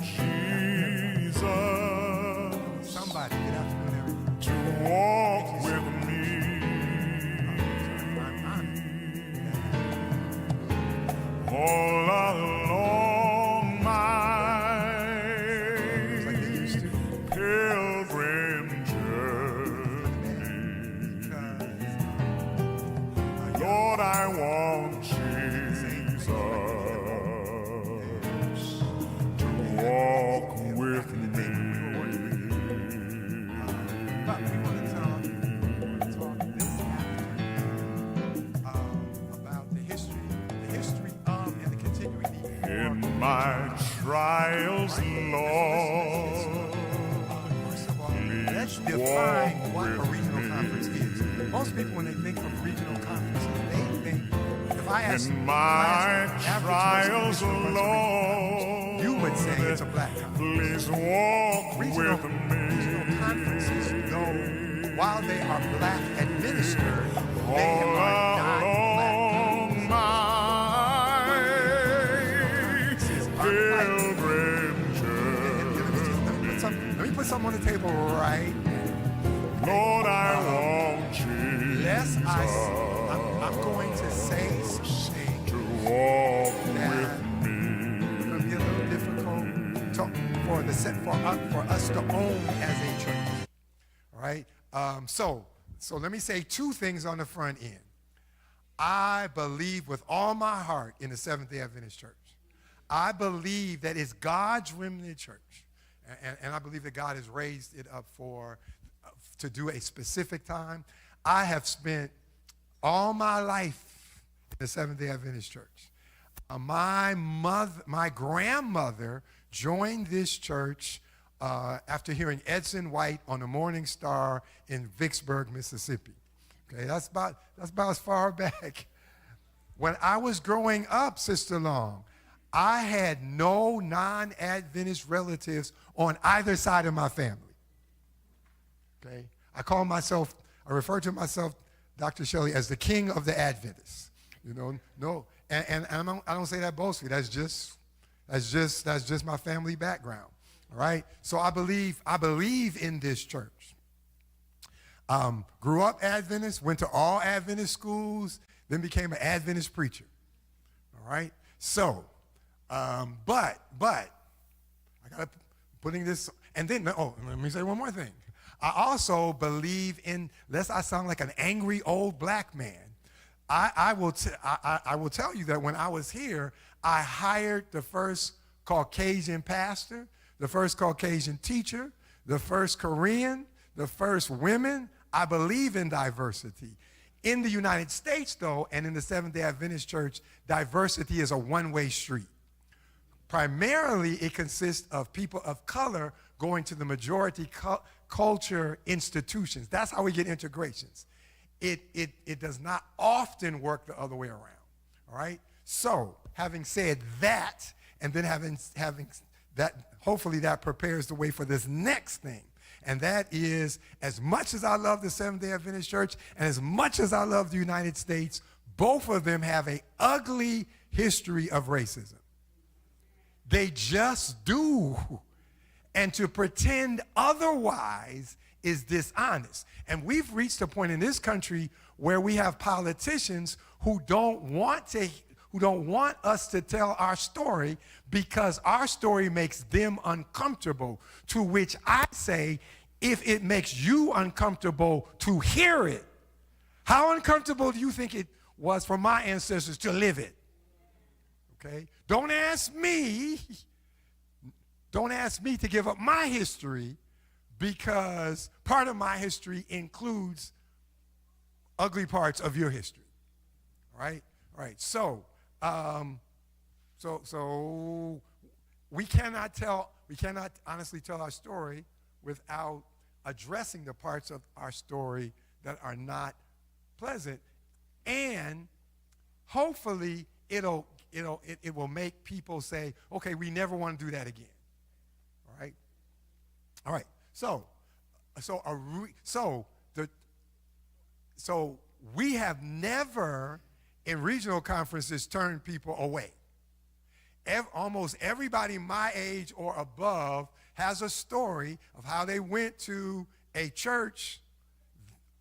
Jesus. Somebody get out from there. To walk with me. All along my pilgrim journey. Lord, I want Jesus to walk with me. But we want to talk this afternoon about the history of and the continuing need for. In my trials, Lord, First of all, let's please define walk what a with regional me. conference is. Most people, when they think of regional conferences, they think, if I ask In you, my trials, Lord, you would say it's a black conference. please walk Regional with me. conferences, though, while they are black administered, they All are not black. along my pilgrim journey. Let me put something on the table right now. Lord, I want Jesus I'm going to say something to walk that with me. it's going to be a little difficult for us to own as a church. All right? So let me say two things on the front end. I believe with all my heart in the Seventh-day Adventist Church. I believe that it's God's remnant church. And I believe that God has raised it up to do a specific time. I have spent all my life in the Seventh-day Adventist Church. My grandmother joined this church after hearing Edson White on the Morning Star in Vicksburg, Mississippi. Okay, that's about as far back. When I was growing up, Sister Long, I had no non-Adventist relatives on either side of my family. Okay, I refer to myself, Dr. Shelley, as the king of the Adventists. You know, no, and I don't say that boastfully. That's just my family background. All right, so I believe in this church. Grew up Adventist, went to all Adventist schools, then became an Adventist preacher. All right, so. But I got putting this, and then, let me say one more thing. I also believe in, lest I sound like an angry old black man, I will tell you that when I was here, I hired the first Caucasian pastor, the first Caucasian teacher, the first Korean, the first women. I believe in diversity. In the United States, though, and in the Seventh-day Adventist Church, diversity is a one-way street. Primarily, it consists of people of color going to the majority culture institutions. That's how we get integrations. It does not often work the other way around, all right? So, having said that, and then having that, hopefully that prepares the way for this next thing. And that is, as much as I love the Seventh-day Adventist Church, and as much as I love the United States, both of them have an ugly history of racism. They just do. And to pretend otherwise is dishonest. And we've reached a point in this country where we have politicians who don't want us to tell our story because our story makes them uncomfortable, to which I say, if it makes you uncomfortable to hear it, how uncomfortable do you think it was for my ancestors to live it? Okay? Don't ask me to give up my history, because part of my history includes ugly parts of your history. All right? All right. So we cannot honestly tell our story without addressing the parts of our story that are not pleasant, and hopefully it will make people say, okay, we never want to do that again. All right? All right. So we have never in regional conferences turned people away. almost everybody my age or above has a story of how they went to a church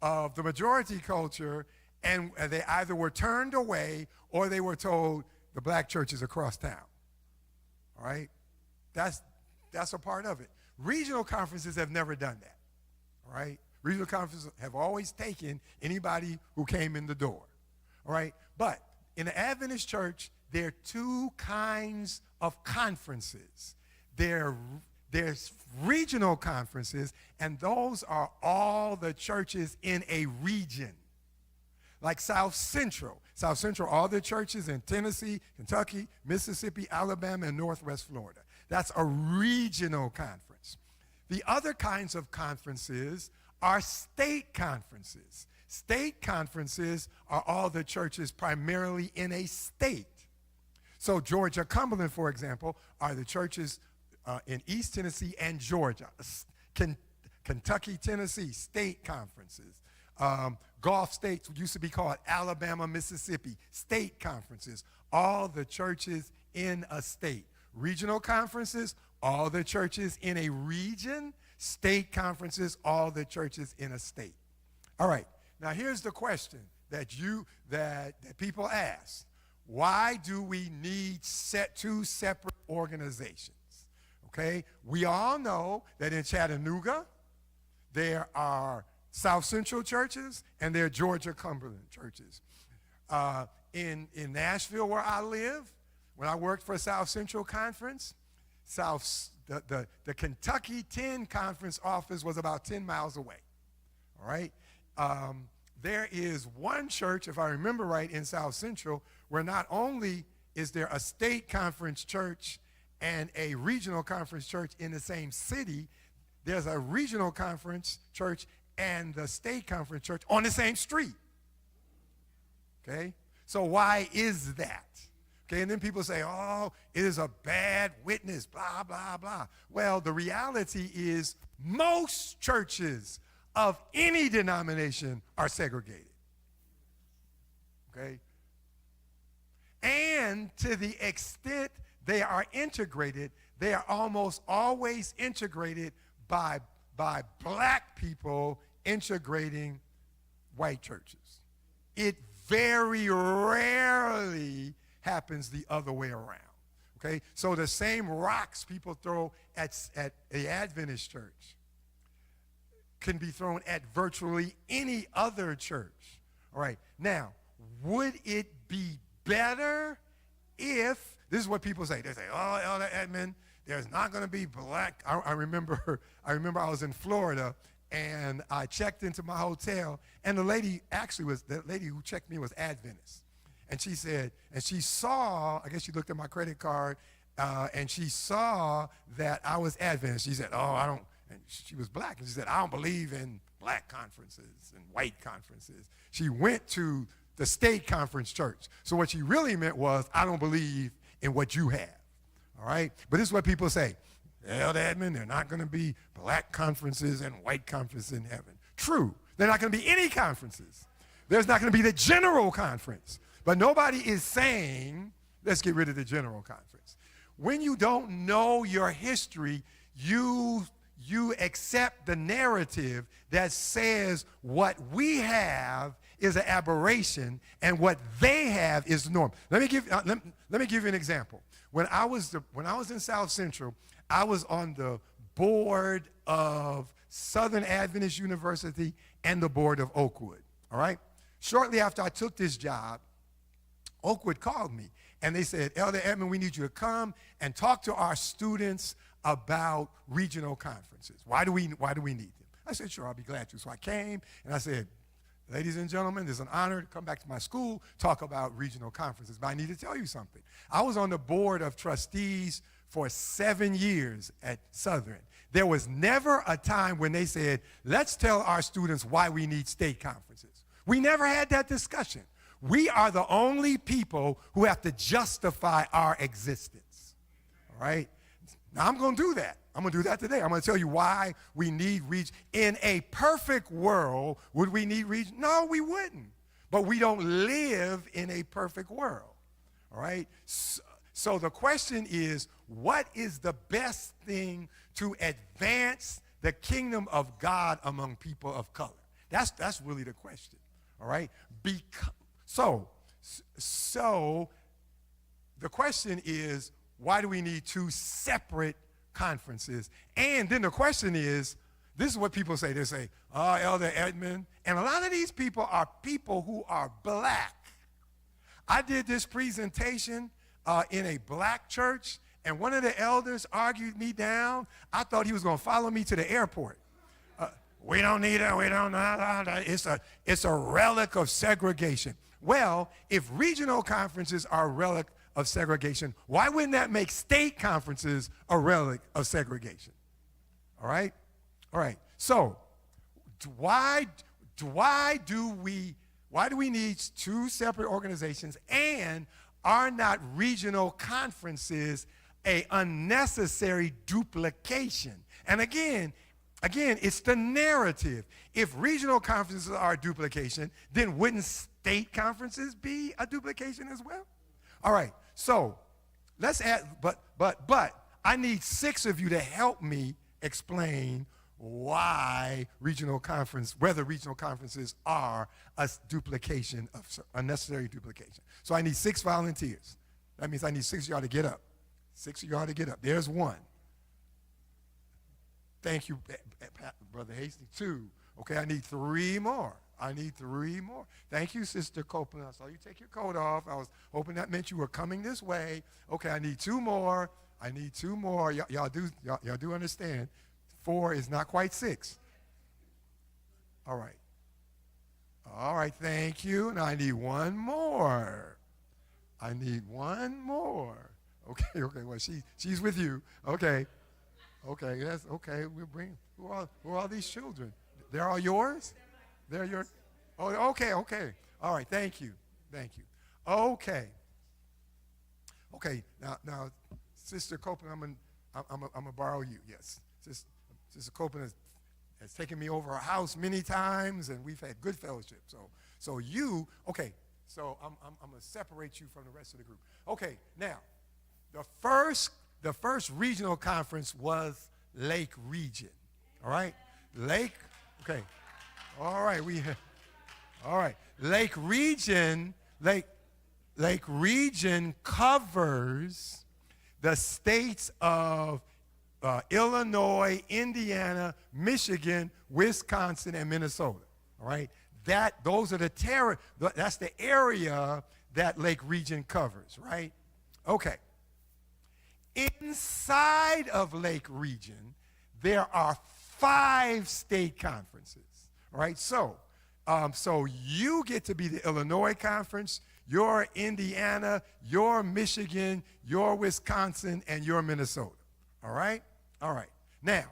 of the majority culture, and they either were turned away or they were told the black church is across town. All right? That's a part of it. Regional conferences have never done that. All right? Regional conferences have always taken anybody who came in the door. All right? But in the Adventist church, there are two kinds of conferences. There's regional conferences, and those are all the churches in a region. Like South Central. South Central, all the churches in Tennessee, Kentucky, Mississippi, Alabama, and Northwest Florida. That's a regional conference. The other kinds of conferences are state conferences. State conferences are all the churches primarily in a state. So Georgia, Cumberland, for example, are the churches in East Tennessee and Georgia. Kentucky, Tennessee, state conferences. Gulf states used to be called Alabama, Mississippi, state conferences. All the churches in a state. Regional conferences, all the churches in a region. State conferences, all the churches in a state. All right, now here's the question that people ask. Why do we need two separate organizations? Okay, we all know that in Chattanooga, there are South Central churches and there are Georgia Cumberland churches. In Nashville, where I live, when I worked for South Central Conference, the Kentucky 10 Conference office was about 10 miles away. All right? There is one church, if I remember right, in South Central, where not only is there a state conference church and a regional conference church in the same city, there's a regional conference church and the state conference church on the same street. Okay? So why is that? Okay, and then people say, oh, it is a bad witness, blah, blah, blah. Well, the reality is most churches of any denomination are segregated. Okay? And to the extent they are integrated, they are almost always integrated by black people integrating white churches. It very rarely happens the other way around. Okay? So the same rocks people throw at the Adventist church can be thrown at virtually any other church. All right. Now, would it be better if, this is what people say. They say, oh, Elder Edmund, there's not going to be black. I remember I was in Florida, and I checked into my hotel, and the lady who checked me was Adventist. And she said, and she saw, I guess she looked at my credit card, and she saw that I was Adventist. She said, oh, I don't, and she was black, and she said, I don't believe in black conferences and white conferences. She went to the state conference church. So what she really meant was, I don't believe in what you have. All right? But this is what people say. Elder Edmund, they're not going to be black conferences and white conferences in heaven. True. They're not going to be any conferences. There's not going to be the general conference. But nobody is saying, let's get rid of the general conference. When you don't know your history, you accept the narrative that says what we have is an aberration and what they have is the norm. Let me give you an example. When I was in South Central, I was on the board of Southern Adventist University and the board of Oakwood. All right? Shortly after I took this job, Oakwood called me and they said, Elder Edmund, we need you to come and talk to our students about regional conferences. Why do we need them? I said, sure, I'll be glad to. So I came and I said, ladies and gentlemen, it's an honor to come back to my school, talk about regional conferences. But I need to tell you something. I was on the board of trustees for 7 years at Southern. There was never a time when they said, let's tell our students why we need state conferences. We never had that discussion. We are the only people who have to justify our existence. All right? Now, I'm going to do that. I'm going to do that today. I'm going to tell you why we need region. In a perfect world, would we need region? No, we wouldn't. But we don't live in a perfect world. All right? So the question is, what is the best thing to advance the kingdom of God among people of color? That's really the question, all right? So the question is, why do we need two separate conferences? And then the question is, this is what people say. They say, oh, Elder Edmund. And a lot of these people are people who are black. I did this presentation in a black church, and one of the elders argued me down. I thought he was going to follow me to the airport. We don't need it. We don't know. It's a relic of segregation. Well, if regional conferences are a relic of segregation, why wouldn't that make state conferences a relic of segregation? All right? All right. So why do we need two separate organizations, and are not regional conferences a unnecessary duplication? And again, it's the narrative. If regional conferences are a duplication, then wouldn't state conferences be a duplication as well? All right, so let's add, but I need 6 of you to help me explain whether regional conferences are a duplication, of unnecessary duplication. So I need 6 volunteers. That means I need 6 of y'all to get up. 6 of y'all to get up. There's 1. Thank you, Brother Hastings. 2. Okay, I need 3 more. Thank you, Sister Copeland. I saw you take your coat off. I was hoping that meant you were coming this way. Okay, I need 2 more. Y'all do understand. 4 is not quite 6. All right, thank you. And I need 1 more. Okay, well, she's with you. Okay, that's okay. We'll bring, who are all these children? They're all yours? They're yours? Oh, okay. All right, thank you. Okay, now, Sister Copeland, I'm gonna borrow you, yes. Sister Copeland has taken me over her house many times, and we've had good fellowship. So you, okay, so I'm going to separate you from the rest of the group. Okay, now, the first regional conference was Lake Region, all right? Okay, all right, Lake Region covers the states of Illinois, Indiana, Michigan, Wisconsin, and Minnesota. All right, that's the area that Lake Region covers. Right? Okay. Inside of Lake Region, there are 5 state conferences. All right, so you get to be the Illinois conference, your Indiana, your Michigan, your Wisconsin, and your Minnesota. All right. Now,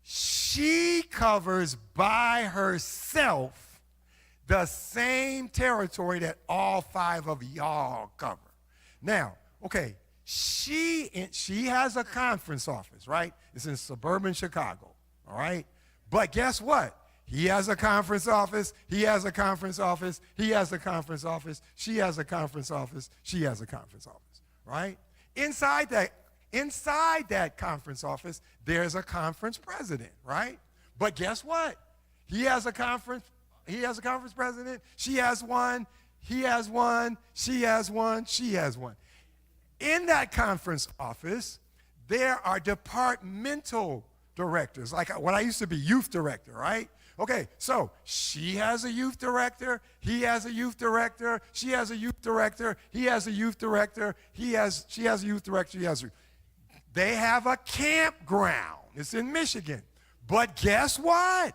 she covers by herself the same territory that all 5 of y'all cover. Now, okay, she has a conference office, right? It's in suburban Chicago, all right? But guess what? He has a conference office, he has a conference office, he has a conference office, she has a conference office, she has a conference office, right? Inside that conference office, there's a conference president, right? But guess what? He has a conference president, she has one, he has one, she has one, she has one. In that conference office, there are departmental directors, like when I used to be youth director, right? Okay, so she has a youth director, he has a youth director, she has a youth director, he has a youth director, she has a youth director, They have a campground. It's in Michigan. But guess what?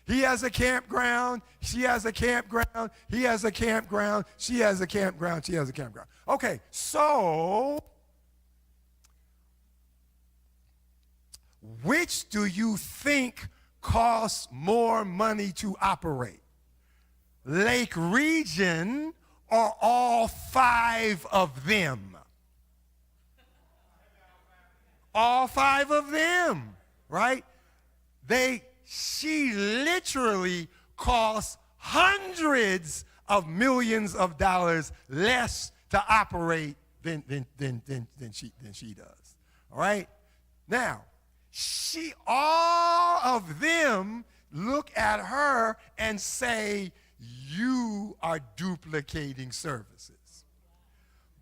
He has a campground, she has a campground, he has a campground, she has a campground, she has a campground. Okay, so which do you think costs more money to operate? Lake Region or all 5 of them? All 5 of them, right? She literally costs hundreds of millions of dollars less to operate than she does. All right? Now, all of them look at her and say, you are duplicating services.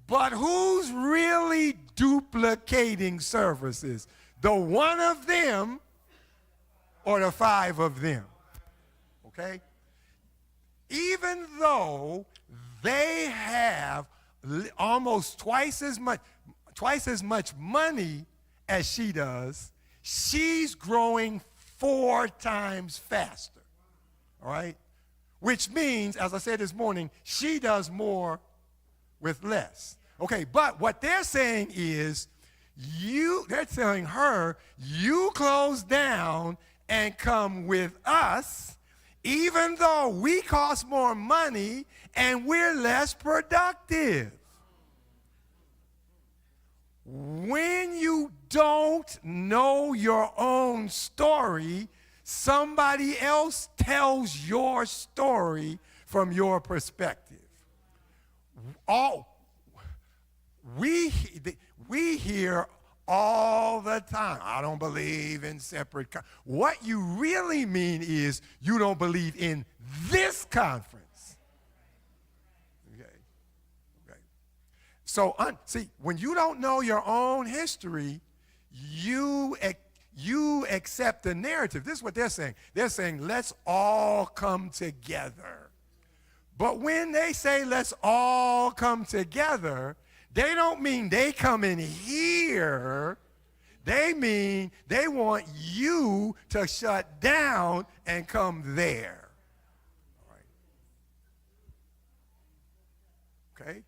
But who's really duplicating services? The one of them or the five of them? Okay? Even though they have almost twice as much money as she does, she's growing 4 times faster. All right? Which means, as I said this morning, she does more with less. Okay, but what they're saying is, they're telling her, you close down and come with us, even though we cost more money and we're less productive. When you don't know your own story, somebody else tells your story from your perspective. We hear all the time, I don't believe in separate. What you really mean is you don't believe in this conference. Okay. So, see, when you don't know your own history, you accept the narrative. This is what they're saying. They're saying, let's all come together. But when they say let's all come together, they don't mean they come in here. They mean they want you to shut down and come there. All right. Okay?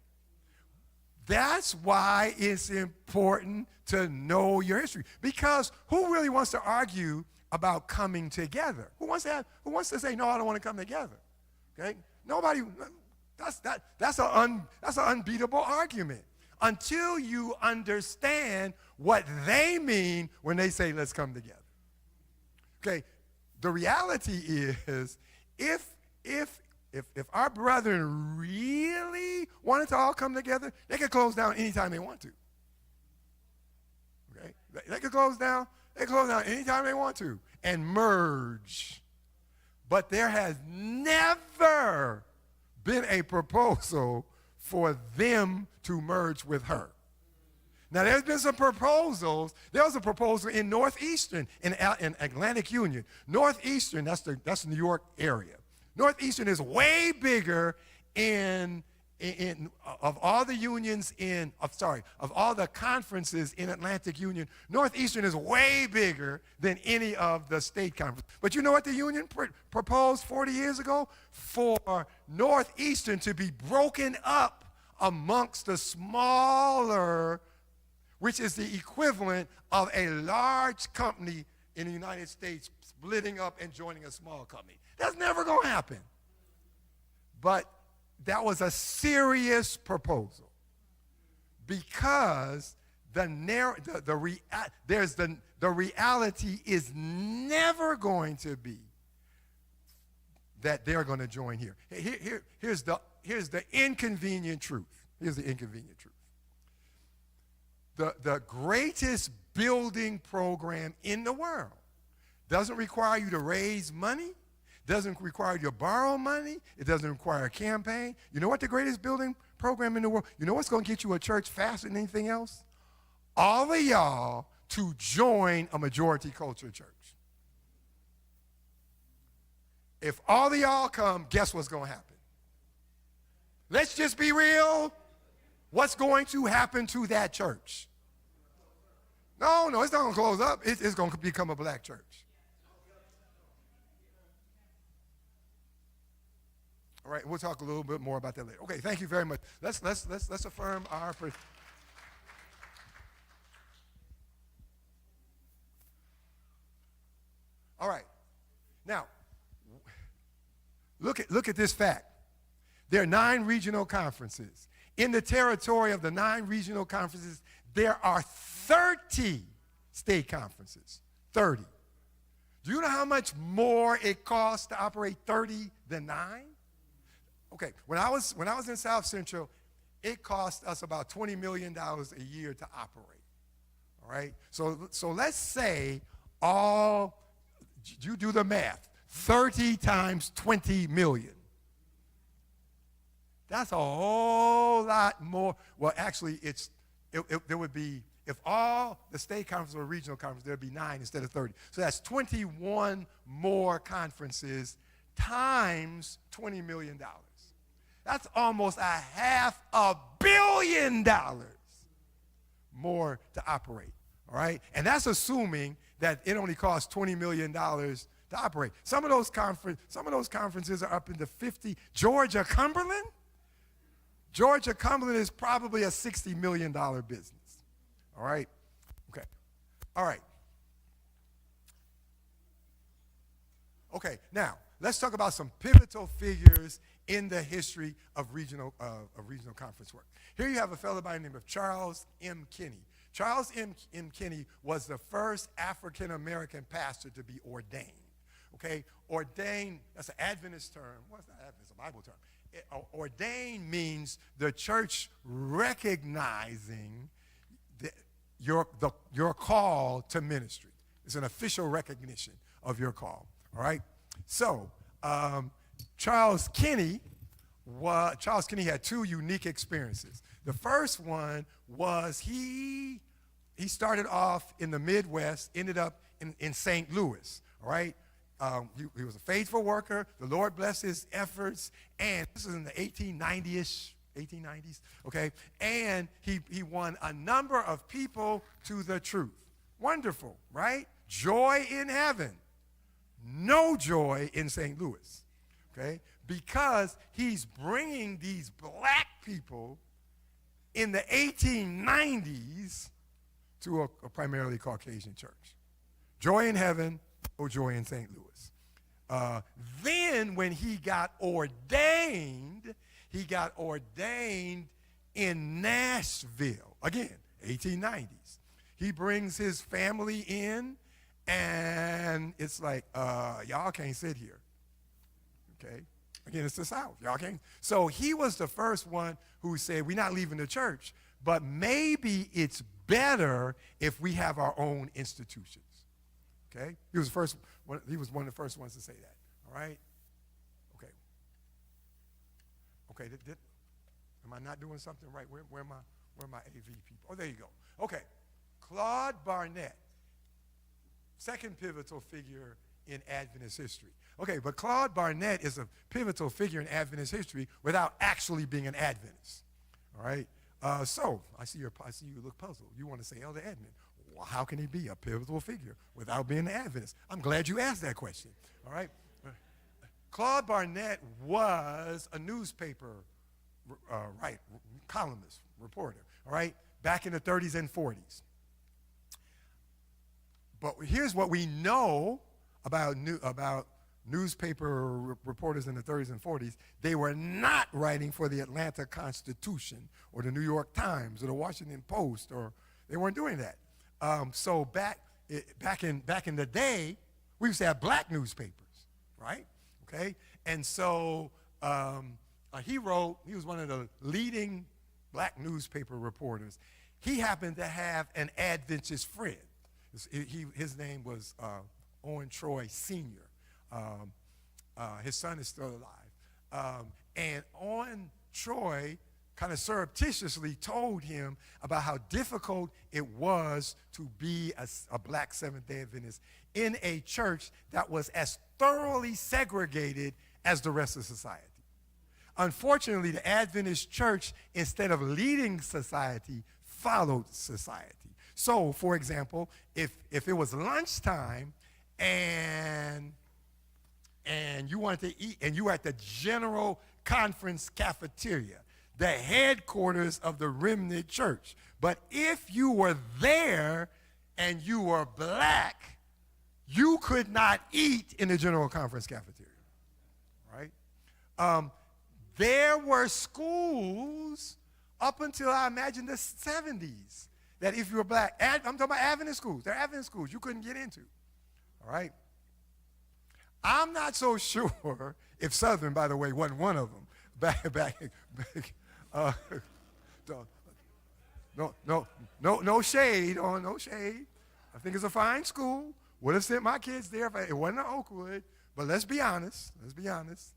That's why it's important to know your history. Because who really wants to argue about coming together? Who wants to say, no, I don't want to come together? Okay? Nobody. That's an unbeatable argument until you understand what they mean when they say let's come together. Okay, the reality is if our brethren really wanted to all come together, they could close down anytime they want to. Okay, they could close down anytime they want to and merge. But there has never been a proposal for them to merge with her. Now, there's been some proposals. There was a proposal in Northeastern, in Atlantic Union. Northeastern, that's the New York area. Northeastern is way bigger of all the unions of all the conferences in Atlantic Union. Northeastern is way bigger than any of the state conferences. But you know what the union proposed 40 years ago? For Northeastern to be broken up amongst the smaller, which is the equivalent of a large company in the United States splitting up and joining a small company. That's never going to happen. But that was a serious proposal because the reality is never going to be that they're going to join here. Here's the inconvenient truth. Here's the inconvenient truth. The greatest building program in the world doesn't require you to raise money, doesn't require you to borrow money, it doesn't require a campaign. You know what the greatest building program in the world, you know what's going to get you a church faster than anything else? All of y'all to join a majority culture church. If all of y'all come, guess what's going to happen? Let's just be real. What's going to happen to that church? No, it's not going to close up. It's going to become a black church. All right, we'll talk a little bit more about that later. Okay, thank you very much. Let's affirm our. All right. Now, look at this fact. There are 9 regional conferences. In the territory of the 9 regional conferences, there are 30 state conferences. 30. Do you know how much more it costs to operate 30 than 9? Okay, when I was in South Central, it costs us about $20 million a year to operate. All right? So let's say you do the math, 30 times 20 million. That's a whole lot more. Well, actually, there would be, if all the state conferences or regional conferences, there would be 9 instead of 30. So that's 21 more conferences times $20 million. That's almost $500 million more to operate. All right? And that's assuming that it only costs $20 million to operate. Some of those conferences are up in the 50. Georgia Cumberland is probably a $60 million business. All right? Okay. All right. Okay, now, let's talk about some pivotal figures in the history of regional conference work. Here you have a fellow by the name of Charles M. Kinney. Charles M. Kinney was the first African-American pastor to be ordained. Okay? Ordained, that's an Adventist term. What's that? Adventist, a Bible term. Ordained means the church recognizing your call to ministry. It's an official recognition of your call. All right? So, Charles Kinney had 2 unique experiences. The first one was he started off in the Midwest, ended up in St. Louis. All right? He was a faithful worker. The Lord blessed his efforts. And this is in the 1890s, okay? And he won a number of people to the truth. Wonderful, right? Joy in heaven. No joy in St. Louis, okay? Because he's bringing these black people in the 1890s to a primarily Caucasian church. Joy in heaven, no joy in St. Louis. Then when he got ordained in Nashville, again, 1890s. He brings his family in, and it's like, y'all can't sit here, okay? Again, it's the South. Y'all can't. So he was the first one who said, we're not leaving the church, but maybe it's better if we have our own institutions, okay? He was one of the first ones to say that, all right? Okay, am I not doing something right? Where are my AV people? Oh, there you go. Okay, Claude Barnett, second pivotal figure in Adventist history. Okay, but Claude Barnett is a pivotal figure in Adventist history without actually being an Adventist. All right? So I see you look puzzled. You want to say, Elder Edmund, well, how can he be a pivotal figure without being an Adventist? I'm glad you asked that question. All right? Claude Barnett was a newspaper columnist, reporter, all right, back in the 30s and 40s. But here's what we know about newspaper reporters in the 30s and 40s. They were not writing for the Atlanta Constitution or the New York Times or the Washington Post, or they weren't doing that. So back in the day, we used to have black newspapers, right? Okay, and so he was one of the leading black newspaper reporters. He happened to have an Adventist friend. His name was Owen Troy Sr. His son is still alive. And Owen Troy kind of surreptitiously told him about how difficult it was to be a black Seventh-day Adventist in a church that was as thoroughly segregated as the rest of society. Unfortunately, the Adventist church, instead of leading society, followed society. So, for example, if it was lunchtime and you wanted to eat, and you were at the general conference cafeteria, the headquarters of the remnant church, but if you were there and you were black, you could not eat in the general conference cafeteria, right? There were schools up until, I imagine, the 70s that if you were black, I'm talking about Adventist schools. They're Adventist schools you couldn't get into, all right? I'm not so sure if Southern, by the way, wasn't one of them back no shade on no shade. I think it's a fine school. Would have sent my kids there if it wasn't at Oakwood. But let's be honest. Let's be honest.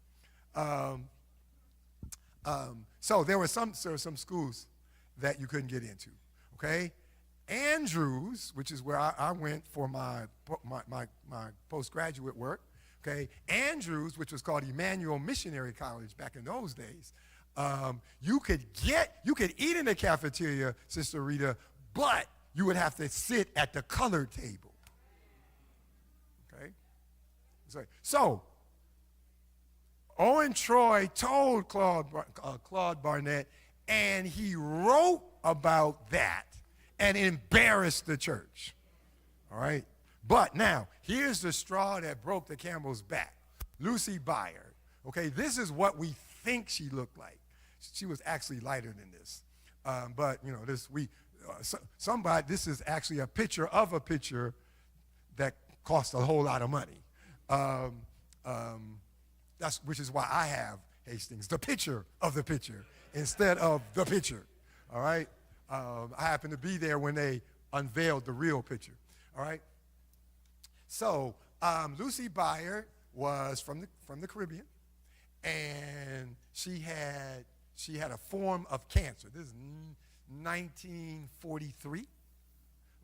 So there were some schools that you couldn't get into. Okay, Andrews, which is where I went for my postgraduate work. Okay, Andrews, which was called Emmanuel Missionary College back in those days. You could eat in the cafeteria, Sister Rita, but you would have to sit at the colored table. Okay, so Owen Troy told Claude Barnett, and he wrote about that and embarrassed the church. All right? But now, here's the straw that broke the camel's back. Lucy Byard. Okay, this is what we think she looked like. She was actually lighter than this. But, you know, this is actually a picture of a picture that cost a whole lot of money. Which is why I have Hastings, the picture of the picture, instead of the picture. All right? I happened to be there when they unveiled the real picture. All right? So Lucy Byard was from the Caribbean, and she had a form of cancer. This is 1943.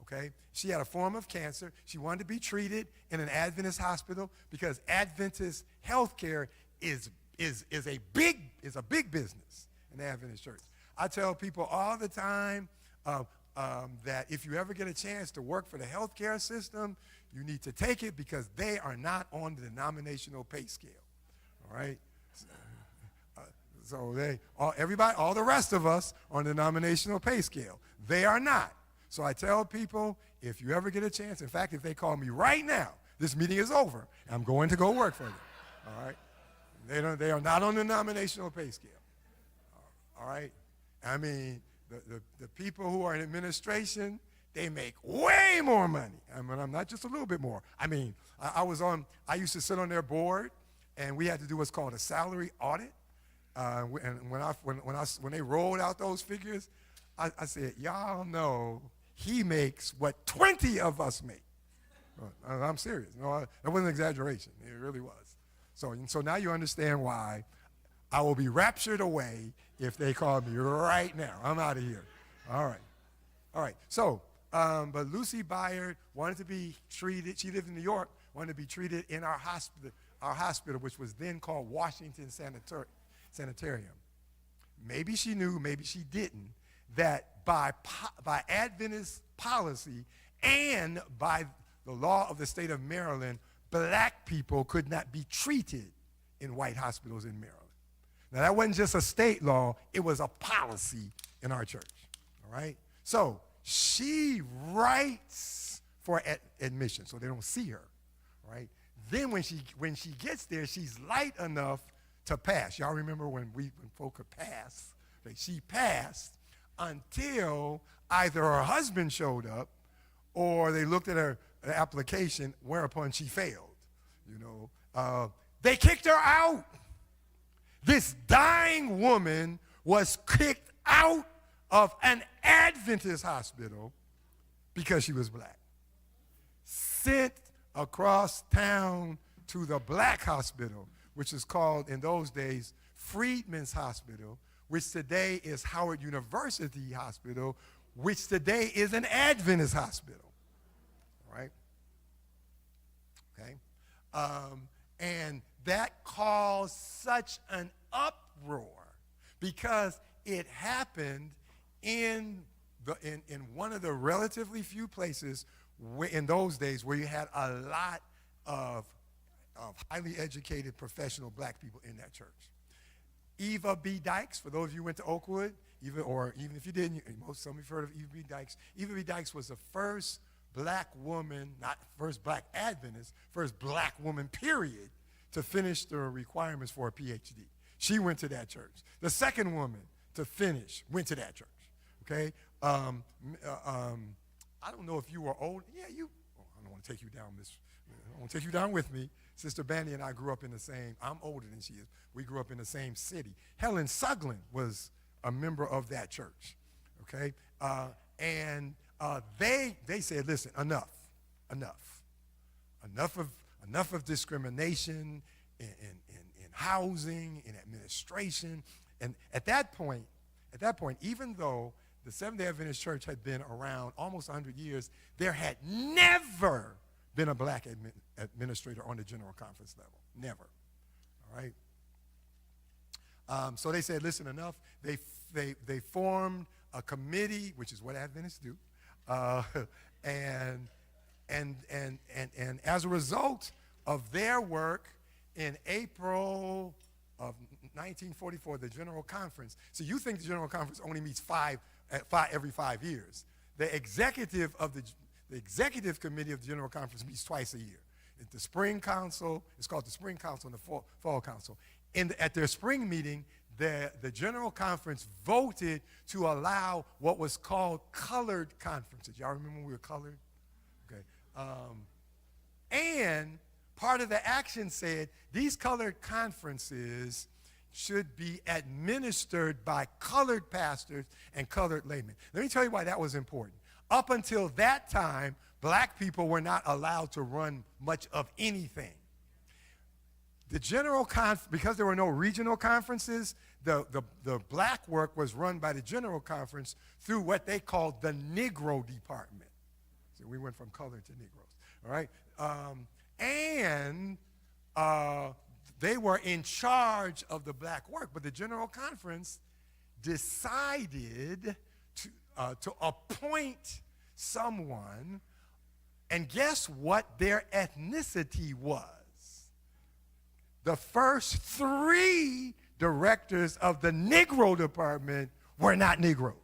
Okay, she had a form of cancer. She wanted to be treated in an Adventist hospital because Adventist healthcare is a big business in the Adventist church. I tell people all the time that if you ever get a chance to work for the healthcare system, you need to take it because they are not on the denominational pay scale. All right. So all the rest of us on the denominational pay scale. They are not. So I tell people, if you ever get a chance, in fact, if they call me right now, this meeting is over, I'm going to go work for them. All right? They are not on the denominational pay scale. All right? I mean, the people who are in administration, they make way more money. I mean, I'm not just a little bit more. I mean, I used to sit on their board, and we had to do what's called a salary audit. And when they rolled out those figures, I said, y'all know he makes what 20 of us make. I'm serious. No, that wasn't an exaggeration. It really was. So now you understand why I will be raptured away if they call me right now. I'm out of here. All right. So, but Lucy Byard wanted to be treated. She lived in New York. Wanted to be treated in our hospital, which was then called Washington Sanitarium. Maybe she knew, maybe she didn't, that by Adventist policy and by the law of the state of Maryland, black people could not be treated in white hospitals in Maryland. Now, that wasn't just a state law, it was a policy in our church, all right? So she writes for admission, so they don't see her, all right? Then when she gets there, she's light enough to pass. Y'all remember when folk could pass? Okay, she passed until either her husband showed up or they looked at her application, whereupon she failed. They kicked her out. This dying woman was kicked out of an Adventist hospital because she was black. Sent across town to the black hospital, which is called in those days Freedmen's Hospital, which today is Howard University Hospital, which today is an Adventist hospital. All right? Okay? And that caused such an uproar because it happened in one of the relatively few places in those days where you had a lot of highly educated professional black people in that church. Eva B. Dykes, for those of you who went to Oakwood, even if you didn't, some of you have heard of Eva B. Dykes. Eva B. Dykes was the first black woman, not first black Adventist, first black woman, period, to finish the requirements for a PhD. She went to that church. The second woman to finish went to that church. Okay? I don't know if you were old. Yeah, I don't want to take you down this. I want to take you down with me. Sister Bandy and I grew up in the same, I'm older than she is. We grew up in the same city. Helen Suglin was a member of that church, okay? And they said, listen, enough of discrimination in housing, in administration. And at that point, even though the Seventh-day Adventist Church had been around almost 100 years, there had never been a black administrator on the General Conference level. Never. All right? So they said, listen, enough. They formed a committee, which is what Adventists do. And as a result of their work, in April of 1944, the General Conference. So you think the General Conference only meets every 5 years. The executive committee of the General Conference meets twice a year. At the Spring Council, it's called the Spring Council and the Fall Council. At their spring meeting, the General Conference voted to allow what was called colored conferences. Y'all remember when we were colored? Okay. And part of the action said these colored conferences should be administered by colored pastors and colored laymen. Let me tell you why that was important. Up until that time, black people were not allowed to run much of anything. The General Conference, because there were no regional conferences, the black work was run by the General Conference through what they called the Negro Department. So we went from color to Negroes, all right? They were in charge of the black work, but the General Conference decided to appoint someone, and guess what their ethnicity was? The first 3 directors of the Negro Department were not Negroes.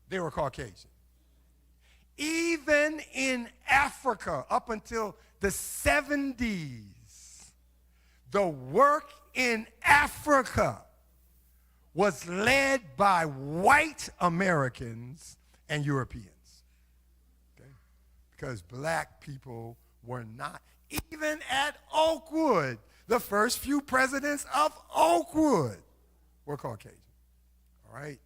They were Caucasian. Even in Africa, up until the 70s, the work in Africa was led by white Americans and Europeans. Okay? Because black people were not. Even at Oakwood, the first few presidents of Oakwood were Caucasian. All right?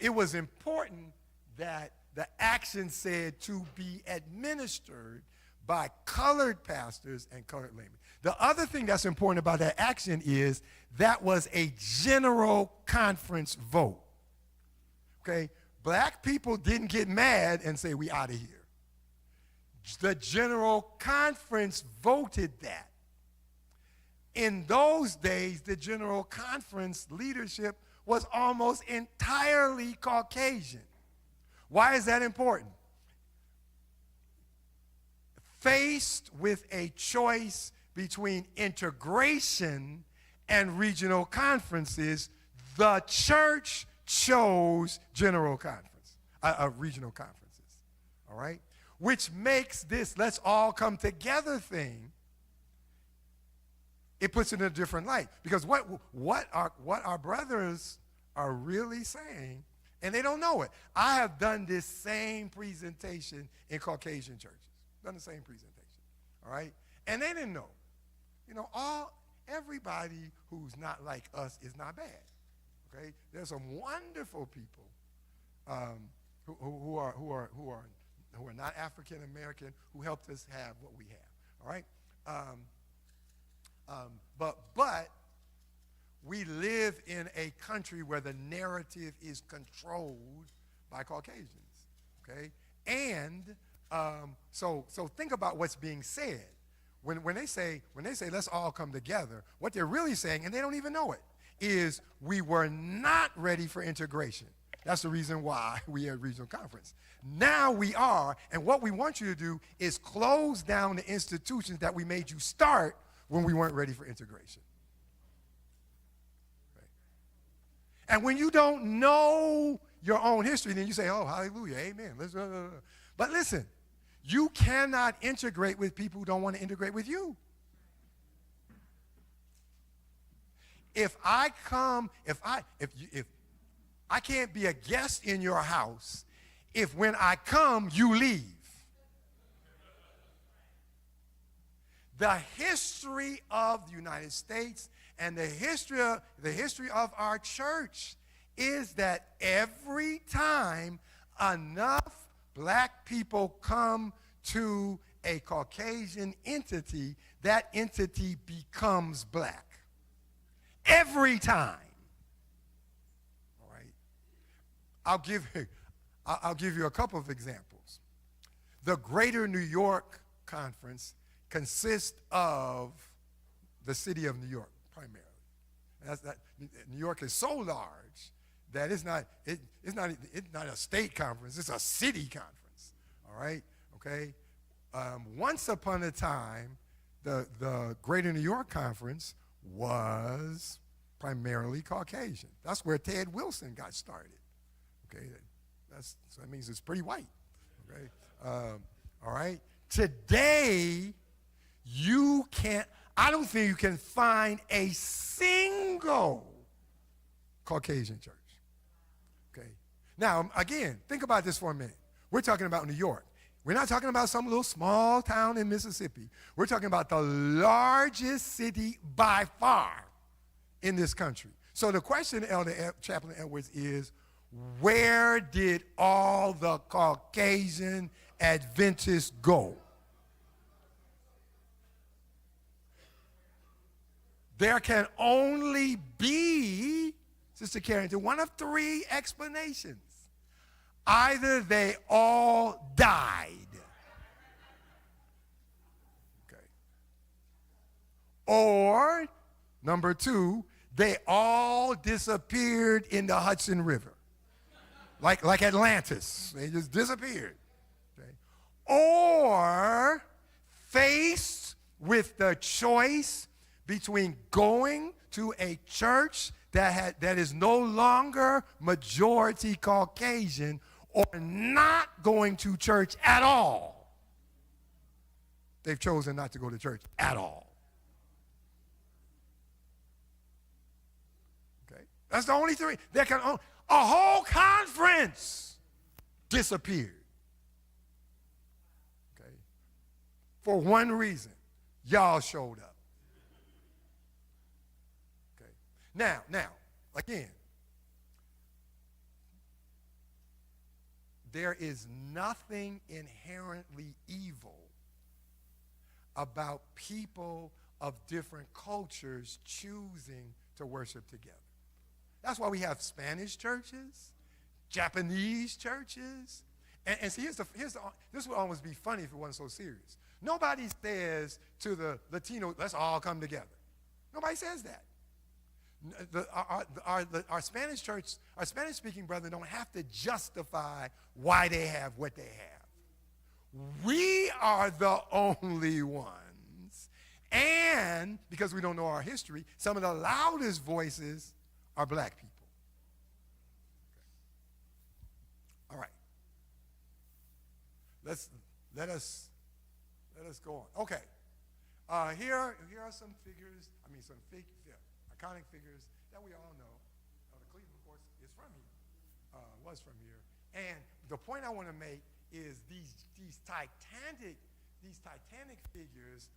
It was important that the action said to be administered by colored pastors and colored laymen. The other thing that's important about that action is that was a General Conference vote. Okay? Black people didn't get mad and say, we out of here. The General Conference voted that. In those days, the General Conference leadership was almost entirely Caucasian. Why is that important? Faced with a choice between integration and regional conferences, the church chose regional conferences, all right? Which makes this let's all come together thing, it puts it in a different light. Because what our brothers are really saying, and they don't know it. I have done this same presentation in Caucasian churches. Done the same presentation, all right? And they didn't know. You know, everybody who's not like us is not bad, okay? There's some wonderful people who are not African American who helped us have what we have, all right? But we live in a country where the narrative is controlled by Caucasians, okay? And so think about what's being said. When they say let's all come together, what they're really saying, and they don't even know it, is we were not ready for integration. That's the reason why we had regional conference. Now we are, and what we want you to do is close down the institutions that we made you start when we weren't ready for integration. Right? And when you don't know your own history, then you say, oh, hallelujah, amen. But listen, you cannot integrate with people who don't want to integrate with you. If I can't be a guest in your house if when I come, you leave. the history of the United States and the history of our church is that every time enough black people come to a Caucasian entity, that entity becomes black. Every time. All right? I'll give you a couple of examples. The Greater New York Conference consists of the city of New York primarily. New York is so large that it's not a state conference, it's a city conference. All right? Okay? Once upon a time, the Greater New York Conference was primarily Caucasian. That's where Ted Wilson got started. Okay? So that means it's pretty white. Okay? All right? Today, I don't think you can find a single Caucasian church. Okay? Now, again, think about this for a minute. We're talking about New York. We're not talking about some little small town in Mississippi. We're talking about the largest city by far in this country. So the question, Elder Chaplain Edwards, is where did all the Caucasian Adventists go? There can only be, Sister Carrington, one of three explanations. Either they all died. Okay. Or, number two, they all disappeared in the Hudson River. Like Atlantis. They just disappeared. Okay. Or, faced with the choice between going to a church that is no longer majority Caucasian or not going to church at all. They've chosen not to go to church at all. Okay? That's the only three. A whole conference disappeared. Okay? For one reason. Y'all showed up. Okay? Now, again, there is nothing inherently evil about people of different cultures choosing to worship together. That's why we have Spanish churches, Japanese churches, and see, this would almost be funny if it wasn't so serious. Nobody says to the Latino, let's all come together. Nobody says that. Our Spanish church, our Spanish-speaking brethren don't have to justify why they have what they have. We are the only ones. And because we don't know our history, some of the loudest voices are black people. Okay. All right. Let us go on. Okay. Here are some figures. Some iconic figures that we all know. The Cleveland, of course, is from here. Was from here. And the point I want to make is these Titanic figures.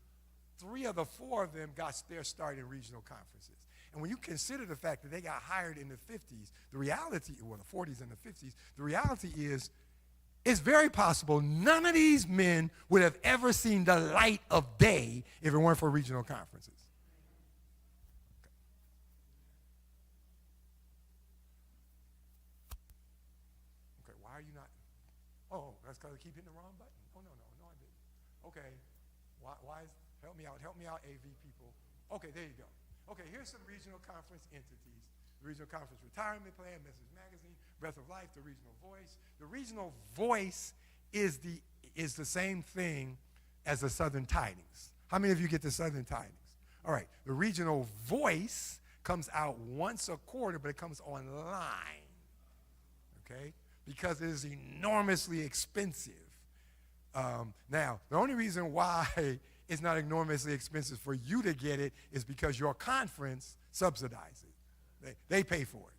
3 of the 4 of them got their start in regional conferences. And when you consider the fact that they got hired in the 50s, the the 40s and the 50s, the reality is it's very possible none of these men would have ever seen the light of day if it weren't for regional conferences. Okay, why are you not? Oh, that's because I keep hitting the wrong button. Oh, no, I didn't. Okay, why is, help me out, AV people. Okay, there you go. Okay, here's some regional conference entities. The Regional Conference Retirement Plan, Message Magazine, Breath of Life, the Regional Voice. The Regional Voice is the same thing as the Southern Tidings. How many of you get the Southern Tidings? All right, the Regional Voice comes out once a quarter, but it comes online, okay, because it is enormously expensive. Now, the only reason why it's not enormously expensive for you to get it is because your conference subsidizes it. They pay for it.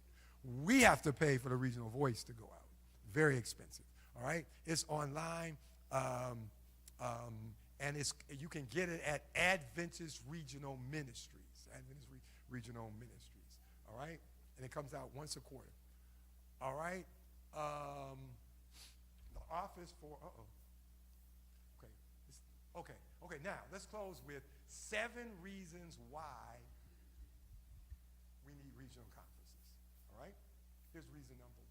We have to pay for the Regional Voice to go out. Very expensive, all right? It's online and you can get it at Adventist Regional Ministries. Regional Ministries. All right? And it comes out once a quarter. All right? The office for, Okay. Okay, now let's close with 7 reasons why we need regional conferences. All right? Here's reason number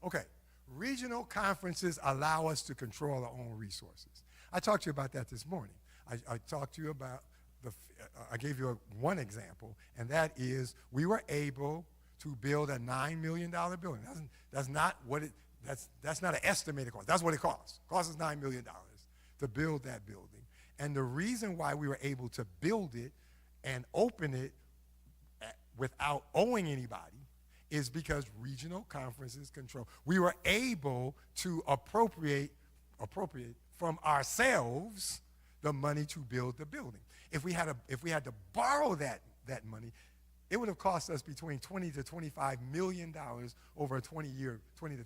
1. Okay, regional conferences allow us to control our own resources. I talked to you about that this morning. I talked to you about I gave you one example, and that is we were able to build a $9 million building. That's not what that's not an estimated cost. That's what it costs. It costs us $9 million to build that building. And the reason why we were able to build it and open it without owing anybody is because regional conferences control. We were able to appropriate from ourselves the money to build the building. If we had to borrow that money, it would have cost us between $20 to $25 million over a 20 to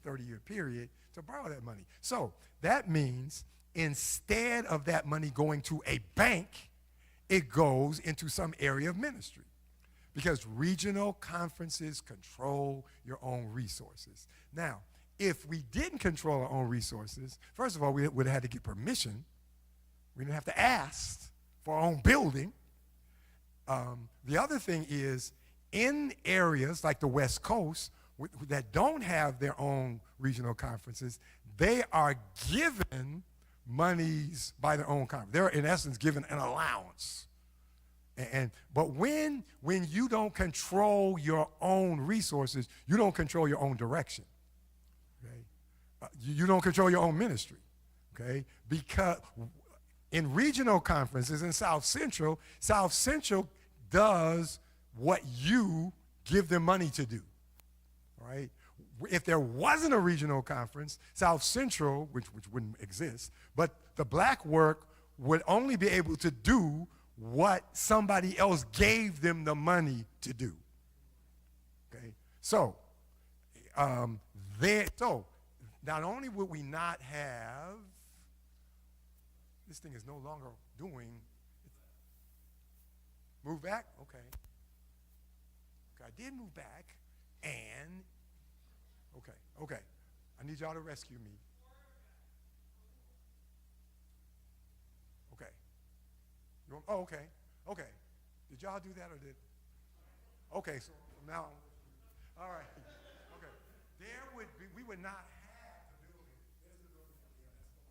30 year period to borrow that money. So that means instead of that money going to a bank, it goes into some area of ministry. Because regional conferences control your own resources. Now, if we didn't control our own resources, first of all, we would have had to get permission. We didn't have to ask for our own building. The other thing is, in areas like the West Coast that don't have their own regional conferences, they are given monies by their own conference. They're, in essence, given an allowance. But when you don't control your own resources, you don't control your own direction. Okay? You don't control your own ministry. Okay? Because in regional conferences in South Central does what you give them money to do. All right? If there wasn't a regional conference, South Central, which wouldn't exist, but the black work would only be able to do what somebody else gave them the money to do. Okay? So not only would we not have, this thing is no longer doing, move back? Okay. I did move back, and, okay. I need y'all to rescue me. Okay. Okay. Did y'all do that or did? Okay, so now, all right. Okay. We would not have the building. There's the building here.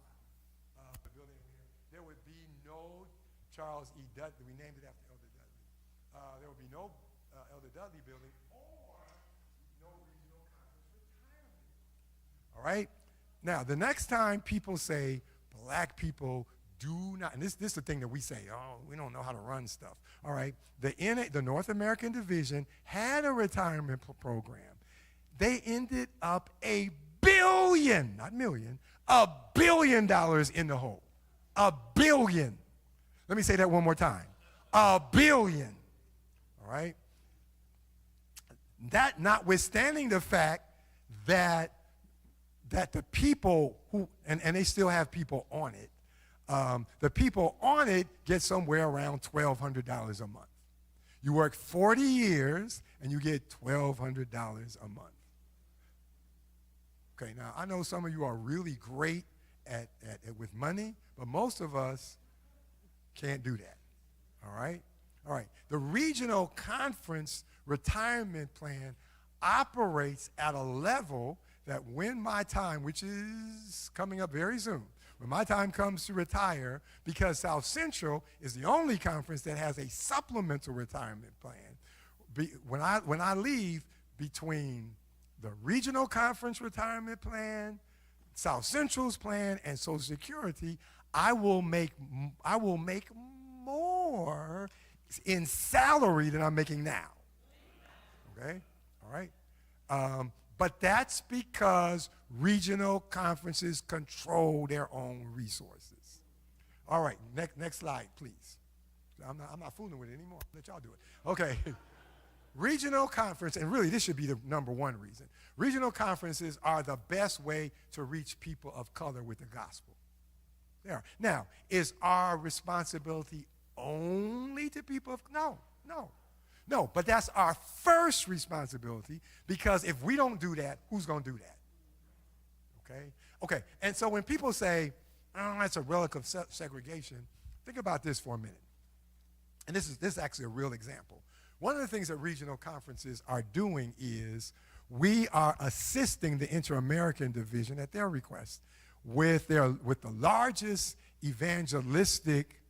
That's the building here. There would be no Charles E. Dudley. We named it after Elder Dudley. There would be no Elder Dudley building or no regional conference retirement. All right? Now, the next time people say black people do not, and this is the thing that we say, we don't know how to run stuff. All right? The North American Division had a retirement program. They ended up $1 billion, not million, $1 billion in the hole. $1 billion. Let me say that one more time. $1 billion. All right? That notwithstanding the fact that the people who, and they still have people on it, the people on it get somewhere around $1,200 a month. You work 40 years and you get $1,200 a month. Okay, now I know some of you are really great at with money, but most of us can't do that. All right? All right. The regional conference retirement plan operates at a level that when my time, which is coming up very soon, when my time comes to retire, because South Central is the only conference that has a supplemental retirement plan. When I leave, between the regional conference retirement plan, South Central's plan, and Social Security, I will make more in salary than I'm making now. Okay? All right? But that's because regional conferences control their own resources. All right, next slide, please. I'm not fooling with it anymore. Let y'all do it. Okay. regional conference, and really this should be the number one reason. Regional conferences are the best way to reach people of color with the gospel. They are. Now, is our responsibility only to people of no, but that's our first responsibility, because if we don't do that, who's going to do that? Okay, and so when people say, oh, that's a relic of segregation, think about this for a minute. And this is actually a real example. One of the things that regional conferences are doing is we are assisting the Inter-American Division at their request with the largest evangelistic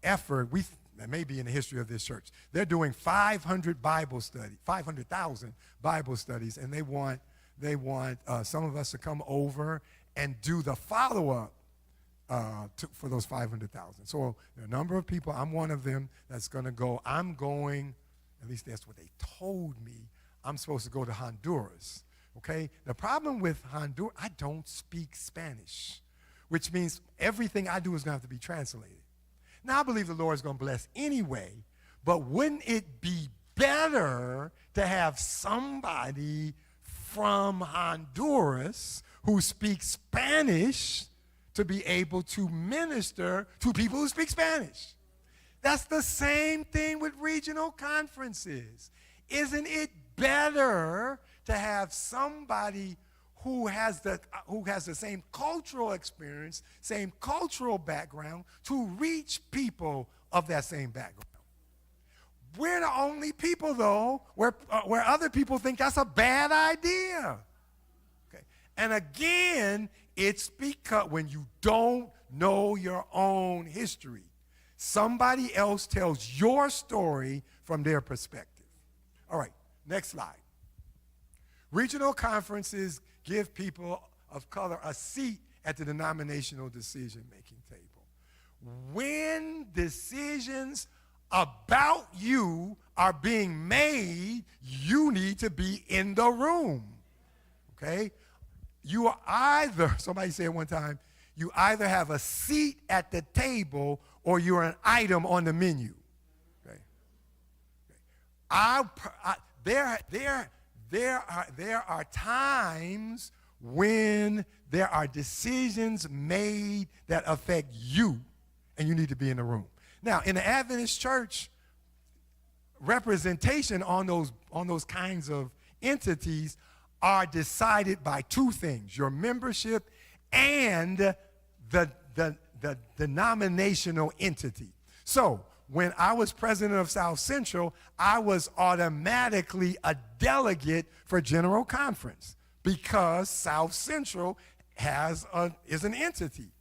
effort that may be in the history of this church. They're doing 500,000 Bible studies, and they want some of us to come over and do the follow-up for those 500,000. So there are a number of people. I'm one of them that's going to go. I'm going, at least that's what they told me, I'm supposed to go to Honduras. Okay? The problem with Honduras, I don't speak Spanish, which means everything I do is going to have to be translated. Now, I believe the Lord is going to bless anyway, but wouldn't it be better to have somebody from Honduras who speaks Spanish to be able to minister to people who speak Spanish? That's the same thing with regional conferences. Isn't it better to have somebody who has the same cultural experience, same cultural background, to reach people of that same background? We're the only people, though, where other people think that's a bad idea. Okay. And again, it's because when you don't know your own history, somebody else tells your story from their perspective. All right, next slide. Regional conferences give people of color a seat at the denominational decision-making table. When decisions about you are being made, you need to be in the room, okay? You are either, somebody said one time, you either have a seat at the table or you're an item on the menu, okay? There are times when there are decisions made that affect you, and you need to be in the room. Now, in the Adventist church, representation on those kinds of entities are decided by two things: your membership and the denominational entity. So when I was president of South Central, I was automatically a delegate for General Conference because South Central is an entity.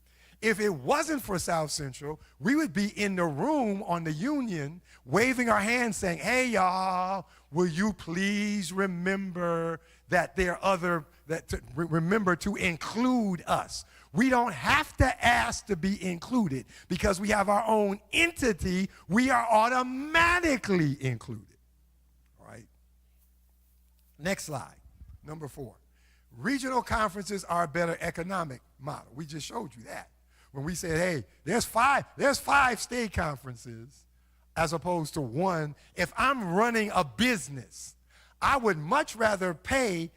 If it wasn't for South Central, we would be in the room on the union waving our hands saying, hey, y'all, will you please remember that remember to include us. We don't have to ask to be included because we have our own entity. We are automatically included. All right. Next slide, number 4. Regional conferences are a better economic model. We just showed you that. When we said, hey, there's five state conferences as opposed to one. If I'm running a business, I would much rather pay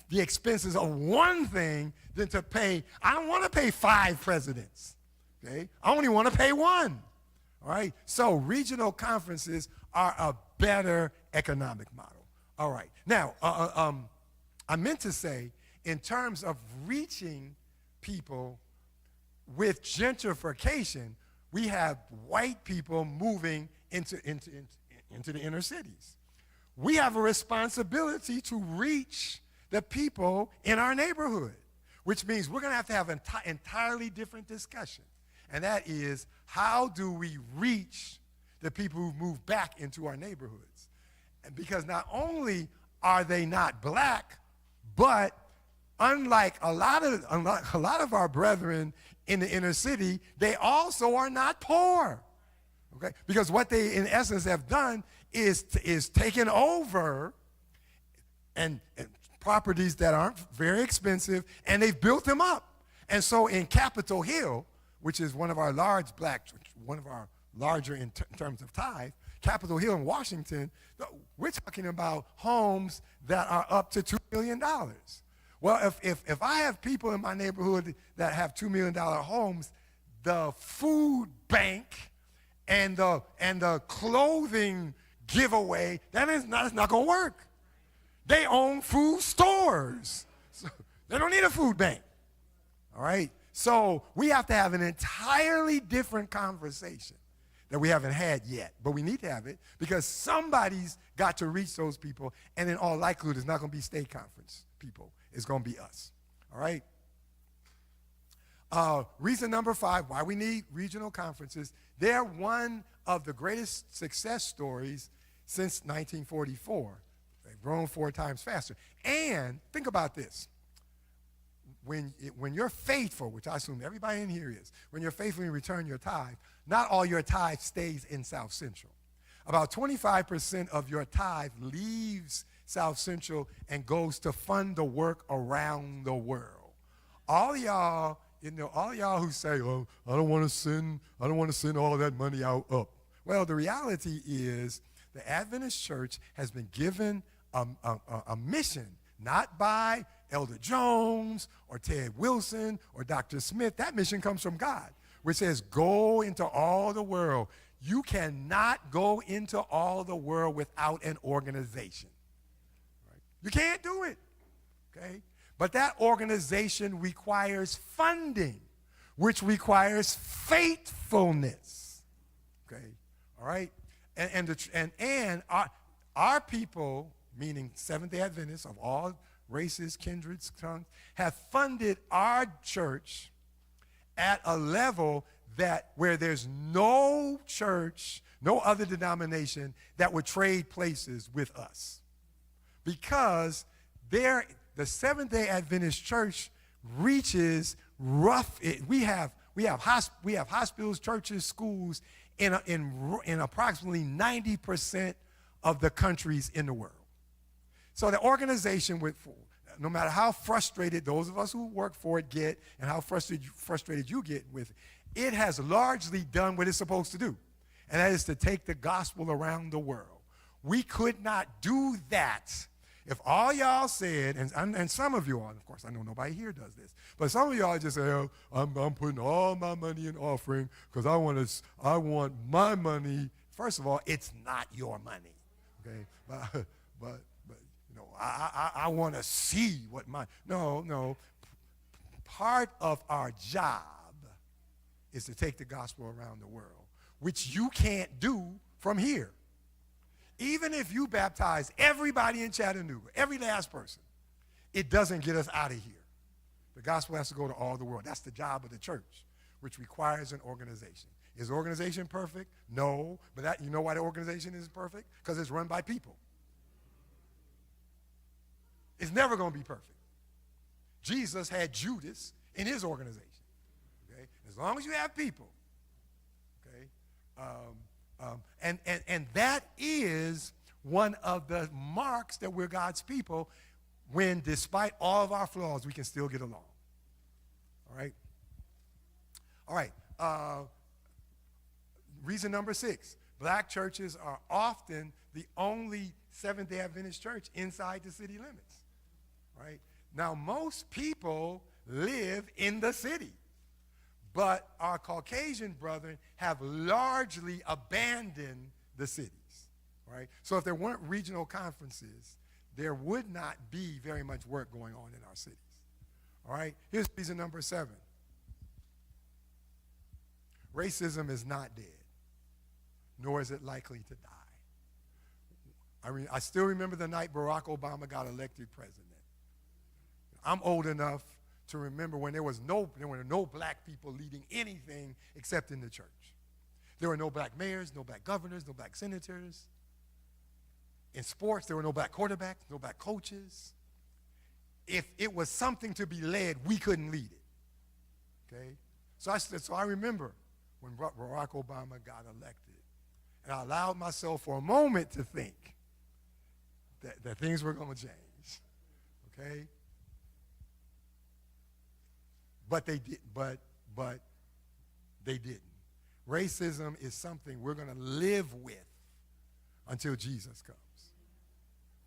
the expenses of one thing than to pay. I don't want to pay 5 presidents. Okay? I only want to pay one. All right? So regional conferences are a better economic model. All right. Now, I meant to say, in terms of reaching people with gentrification, we have white people moving into the inner cities. We have a responsibility to reach the people in our neighborhood, which means we're going to have an entirely different discussion. And that is, how do we reach the people who move back into our neighborhoods? And because not only are they not black, but unlike a lot of our brethren in the inner city, they also are not poor. Okay? Because what they in essence have done is taken over and properties that aren't very expensive, and they've built them up. And so in Capitol Hill, which is one of our larger in terms of tithe, Capitol Hill in Washington, we're talking about homes that are up to $2 million. Well, if I have people in my neighborhood that have $2 million homes, the food bank and the clothing giveaway, that's not going to work. They own food stores. So they don't need a food bank. All right? So we have to have an entirely different conversation that we haven't had yet. But we need to have it because somebody's got to reach those people, and in all likelihood, it's not going to be state conference people. It's going to be us. All right? Reason number 5, why we need regional conferences. They're one of the greatest success stories since 1944. They've grown 4 times faster. And think about this. When you're faithful, which I assume everybody in here is, when you're faithful and return your tithe, not all your tithe stays in South Central. About 25% of your tithe leaves South Central and goes to fund the work around the world. All y'all who say, "Oh, I don't want to send all of that money out up." Well, the reality is the Adventist Church has been given a mission, not by Elder Jones or Ted Wilson or Dr. Smith. That mission comes from God, which says, go into all the world. You cannot go into all the world without an organization. Right? You can't do it. Okay? But that organization requires funding, which requires faithfulness. Okay? All right? And our people, meaning Seventh-day Adventists of all races, kindreds, tongues, have funded our church at a level where there's no church, no other denomination that would trade places with us. Because the Seventh-day Adventist Church reaches we have hospitals, churches, schools in approximately 90% of the countries in the world. So the organization, no matter how frustrated those of us who work for it get and how frustrated you get with it has largely done what it's supposed to do, and that is to take the gospel around the world. We could not do that if all y'all said, and some of you all, of course, I know nobody here does this, but some of y'all just say, "Oh, I'm putting all my money in offering because I want my money." First of all, it's not your money, okay? But I want to see what no. Part of our job is to take the gospel around the world, which you can't do from here. Even if you baptize everybody in Chattanooga, every last person, it doesn't get us out of here. The gospel has to go to all the world. That's the job of the church, which requires an organization. Is the organization perfect? No. But you know why the organization isn't perfect? Because it's run by people. It's never going to be perfect. Jesus had Judas in his organization. Okay? As long as you have people. Okay? And that is one of the marks that we're God's people when, despite all of our flaws, we can still get along. All right? All right. Reason number 6. Black churches are often the only Seventh-day Adventist church inside the city limits. Right? Now, most people live in the city, but our Caucasian brethren have largely abandoned the cities. Right? So if there weren't regional conferences, there would not be very much work going on in our cities. All right? Here's reason number 7. Racism is not dead, nor is it likely to die. I still remember the night Barack Obama got elected president. I'm old enough to remember when there were no black people leading anything except in the church. There were no black mayors, no black governors, no black senators. In sports, there were no black quarterbacks, no black coaches. If it was something to be led, we couldn't lead it. Okay? So I remember when Barack Obama got elected, and I allowed myself for a moment to think that things were going to change. Okay? But they didn't. Racism is something we're going to live with until Jesus comes.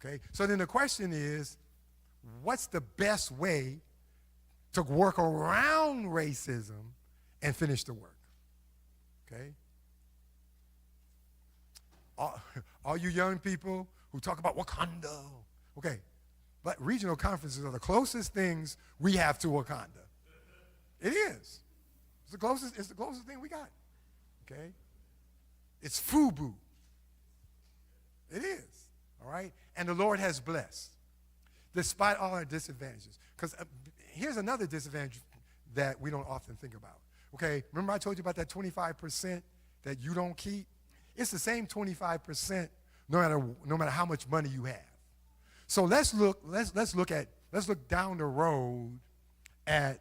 Okay? So then the question is, what's the best way to work around racism and finish the work? Okay? All you young people who talk about Wakanda, okay, but regional conferences are the closest things we have to Wakanda. It is. It's the closest thing we got. Okay? It's FUBU. It is. All right? And the Lord has blessed, despite all our disadvantages. Because here's another disadvantage that we don't often think about. Okay? Remember I told you about that 25% that you don't keep? It's the same 25% no matter how much money you have. So let's look down the road at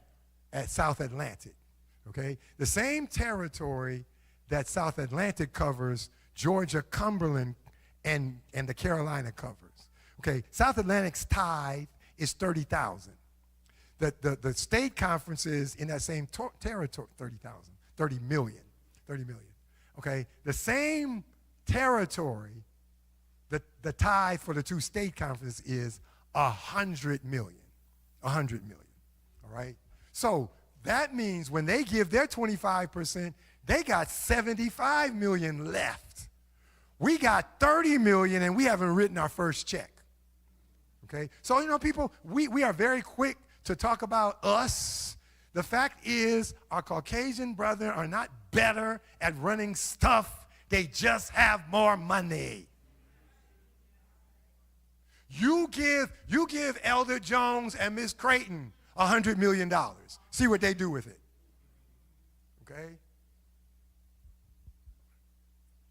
South Atlantic. Okay? The same territory that South Atlantic covers, Georgia, Cumberland, and the Carolina covers. Okay, South Atlantic's tithe is 30,000. The state conferences in that same territory, 30 million. Okay, the same territory, the tithe for the two state conferences is 100 million. 100 million, all right? So that means when they give their 25%, they got 75 million left. We got 30 million and we haven't written our first check. Okay? So, you know, people, we are very quick to talk about us. The fact is, our Caucasian brethren are not better at running stuff. They just have more money. You give Elder Jones and Miss Creighton $100 million. See what they do with it. Okay?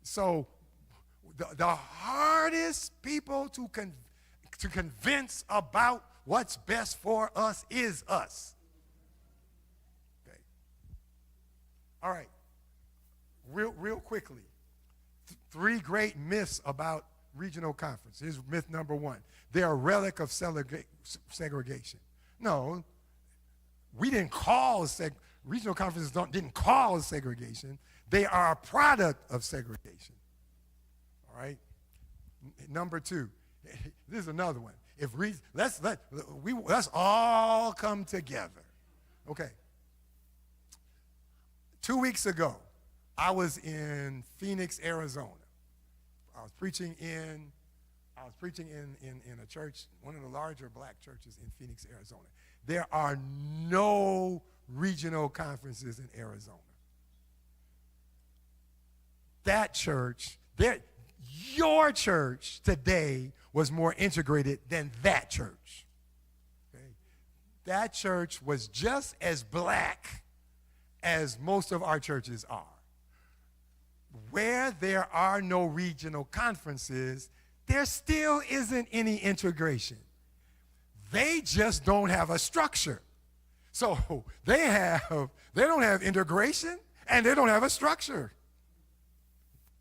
So the hardest people to convince about what's best for us is us. Okay. All right. Real quickly, three great myths about regional conference. Here's myth number one. They're a relic of segregation. No, we didn't cause regional conferences didn't cause segregation. They are a product of segregation. All right? Number two, this is another one. Let's all come together. Okay. 2 weeks ago, I was in Phoenix, Arizona. I was preaching in a church, one of the larger black churches in Phoenix, Arizona. There are no regional conferences in Arizona. That church, your church today was more integrated than that church. Okay? That church was just as black as most of our churches are. Where there are no regional conferences, there still isn't any integration. They just don't have a structure. So they don't have integration and they don't have a structure.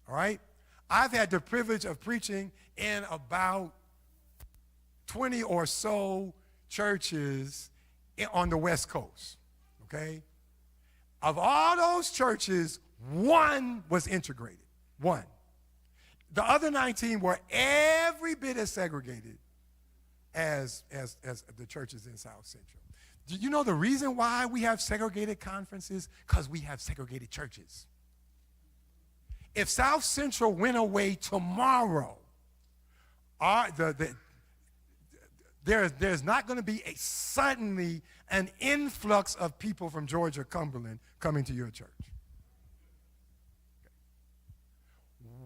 All right? I've had the privilege of preaching in about 20 or so churches on the West Coast. Okay? Of all those churches, one was integrated. One. The other 19 were every bit as segregated as the churches in South Central. Do you know the reason why we have segregated conferences? Because we have segregated churches. If South Central went away tomorrow, there's not going to be suddenly an influx of people from Georgia, Cumberland coming to your church.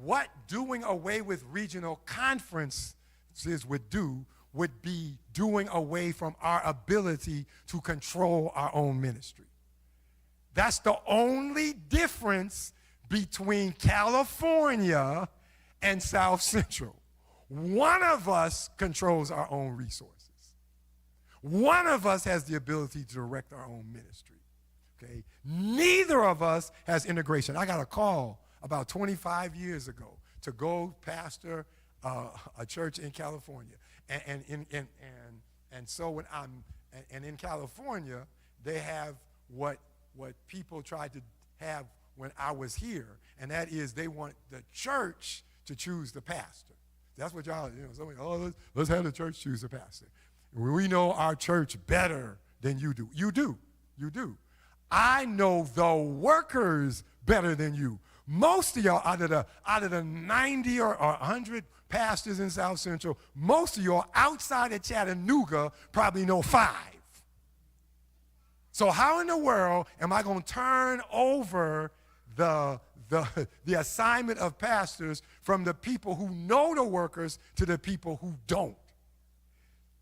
What doing away with regional conferences would be doing away from our ability to control our own ministry. That's the only difference between California and South Central. One of us controls our own resources. One of us has the ability to direct our own ministry. Okay? Neither of us has integration. I got a call about 25 years ago to go pastor a church in California. And so when and in California, they have what people tried to have when I was here, and that is they want the church to choose the pastor. That's what y'all, somebody, let's have the church choose the pastor. We know our church better than you do. You do. You do. I know the workers better than you. Most of y'all, out of the 90 or 100 pastors in South Central, most of y'all outside of Chattanooga probably know 5. So how in the world am I going to turn over the assignment of pastors from the people who know the workers to the people who don't?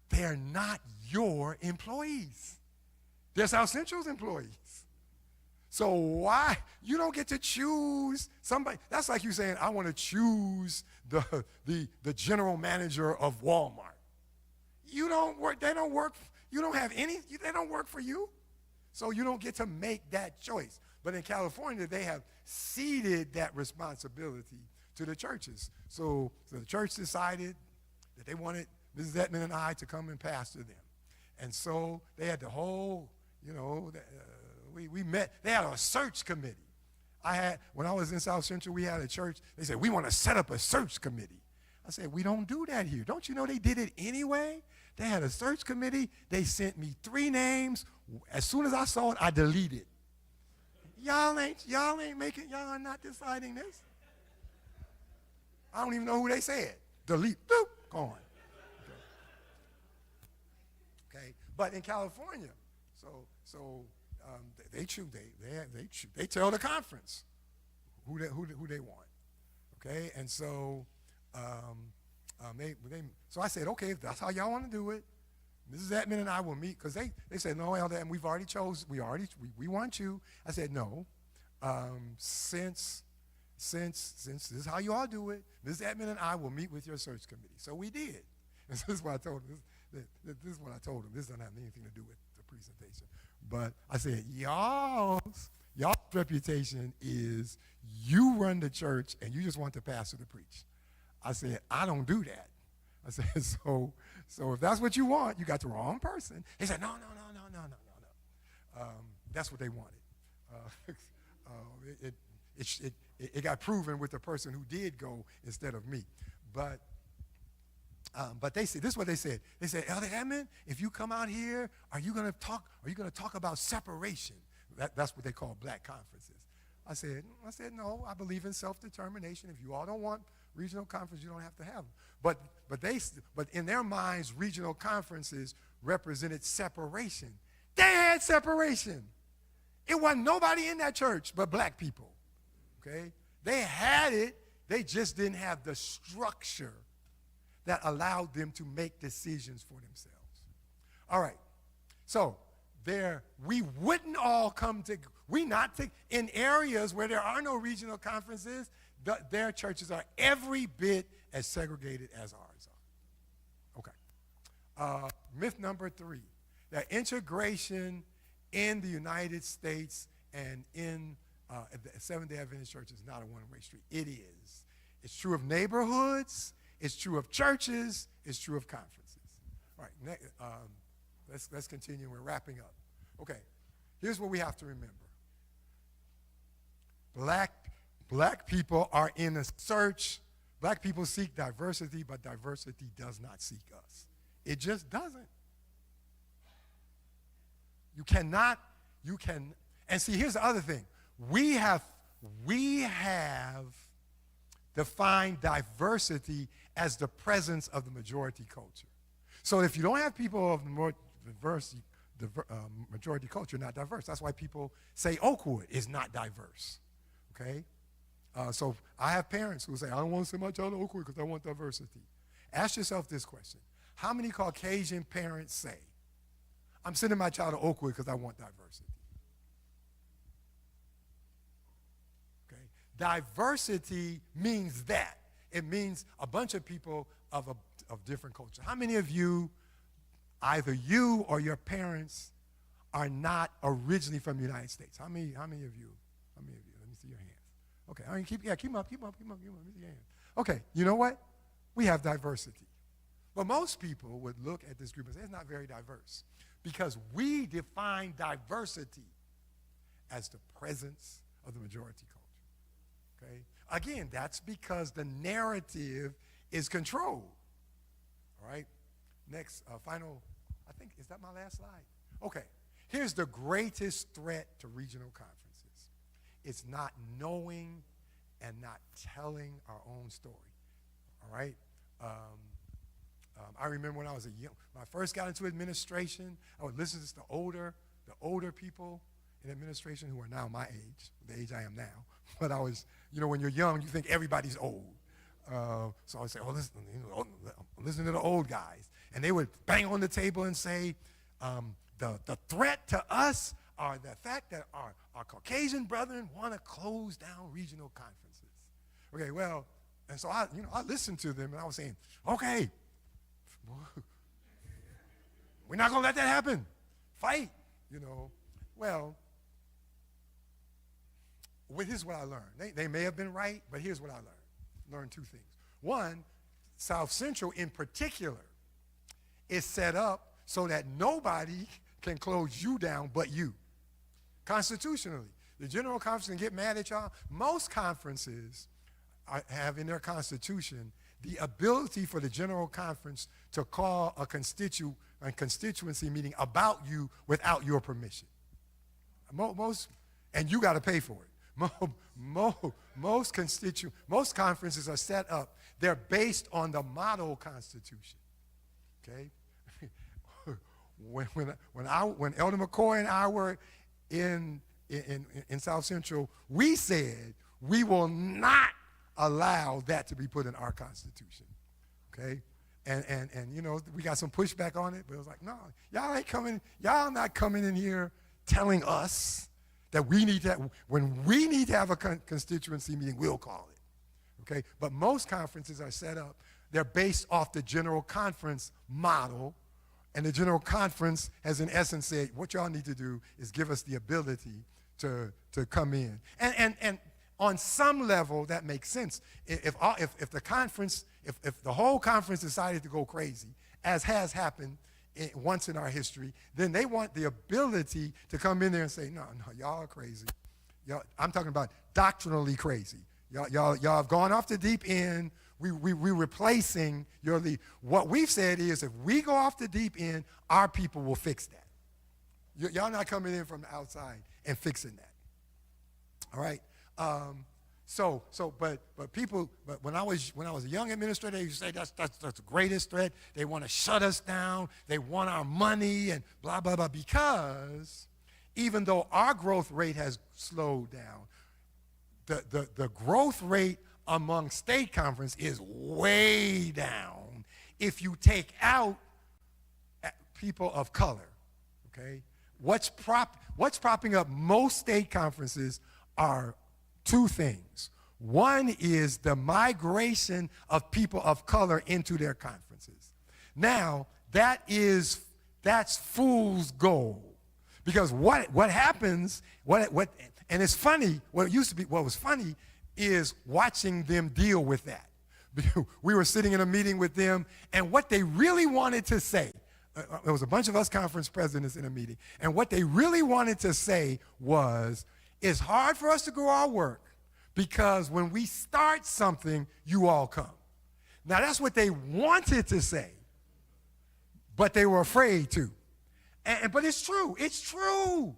They're not your employees. They're South Central's employees. So why? You don't get to choose somebody. That's like you saying, I want to choose the general manager of Walmart. You don't work, they don't work, you don't have any, they don't work for you. So you don't get to make that choice. But in California, they have ceded that responsibility to the churches. So the church decided that they wanted Mrs. Edmond and I to come and pastor them. And so they had the whole, we met. They had a search committee. When I was in South Central, we had a church. They said, we want to set up a search committee. I said, we don't do that here. Don't you know they did it anyway? They had a search committee. They sent me 3 names. As soon as I saw it, I deleted. Y'all ain't making, y'all are not deciding this. I don't even know who they said. Delete, boop, gone. Okay, but in California, they tell the conference who they want. Okay, and so so I said, okay, if that's how y'all want to do it, Mrs. Edmond and I will meet, because they said, no, Elder, and we want you. I said, no, since this is how you all do it, Mrs. Edmond and I will meet with your search committee. So we did. And this is what I told him. This is what I told him. This doesn't have anything to do with the presentation. But I said, y'all's reputation is you run the church and you just want the pastor to preach. I said, I don't do that. I said, so if that's what you want, you got the wrong person. He said, no. That's what they wanted. It got proven with the person who did go instead of me. But they said, this is what they said. They said, Elder Edmond, if you come out here, are you going to talk about separation? That's what they call black conferences. I said, no, I believe in self-determination. If you all don't want regional conference, you don't have to have them. But in their minds, regional conferences represented separation. They had separation. It wasn't nobody in that church but black people. Okay? They had it, they just didn't have the structure that allowed them to make decisions for themselves. All right. So we wouldn't all come to, in areas where there are no regional conferences, their churches are every bit as segregated as ours are. Okay. Myth number 3, that integration in the United States and in the Seventh-day Adventist Church is not a one-way street. It is. It's true of neighborhoods. It's true of churches. It's true of conferences. All right. Let's continue. We're wrapping up. Okay. Here's what we have to remember. Black people are in a search. Black people seek diversity, but diversity does not seek us. It just doesn't. And see, here's the other thing. We have defined diversity as the presence of the majority culture. So if you don't have people of the majority culture, not diverse. That's why people say Oakwood is not diverse. Okay? So I have parents who say, I don't want to send my child to Oakwood because I want diversity. Ask yourself this question. How many Caucasian parents say, I'm sending my child to Oakwood because I want diversity? Okay? Diversity means that. It means a bunch of people of different cultures. How many of you, either you or your parents, are not originally from the United States? How many of you? Let me see your hands. Okay, I mean, keep up. Let me see your hands. Okay, you know what? We have diversity. But most people would look at this group and say, it's not very diverse. Because we define diversity as the presence of the majority culture. Okay? Again, that's because the narrative is controlled. All right? Next, final, I think, is that my last slide? Okay. Here's the greatest threat to regional conferences. It's not knowing and not telling our own story. All right? I remember when I first got into administration, I would listen to the older people in administration who are now my age, the age I am now. But I was, when you're young, you think everybody's old. So I would say, listen to the old guys. And they would bang on the table and say, the threat to us are the fact that our Caucasian brethren want to close down regional conferences. Okay, well, and so I listened to them and I was saying, okay, we're not going to let that happen. Fight, Well, here's what I learned. They may have been right, but here's what I learned. Learned two things. One, South Central in particular is set up so that nobody can close you down but you. Constitutionally. The General Conference can get mad at y'all. Most conferences have in their constitution the ability for the General Conference to call a constituency meeting about you without your permission. And you got to pay for it. Most conferences are set up. They're based on the model constitution. Okay, when Elder McCoy and I were in South Central, we said we will not allow that to be put in our constitution. Okay, and we got some pushback on it, but it was like, no, y'all not coming in here telling us that when we need to have a constituency meeting, we'll call it. Okay? But most conferences are set up, they're based off the General Conference model, and the General Conference has in essence said, what y'all need to do is give us the ability to come in. And on some level, that makes sense. If the whole conference decided to go crazy, as has happened once in our history, then they want the ability to come in there and say, no, y'all are crazy. I'm talking about doctrinally crazy. Y'all have gone off the deep end. We're replacing your lead. What we've said is if we go off the deep end, our people will fix that. Y'all not coming in from the outside and fixing that. All right? But when I was a young administrator, they used to say that's the greatest threat. They want to shut us down. They want our money and blah, blah, blah. Because even though our growth rate has slowed down, the growth rate among state conference is way down if you take out people of color. Okay? What's propping up most state conferences are two things. One is the migration of people of color into their conferences. Now, that's fool's gold. Because what happens, and it's funny, what was funny is watching them deal with that. We were sitting in a meeting with them, and what they really wanted to say, there was a bunch of us conference presidents in a meeting, and what they really wanted to say was, it's hard for us to grow our work because when we start something, you all come. Now, that's what they wanted to say, but they were afraid to. But it's true. It's true.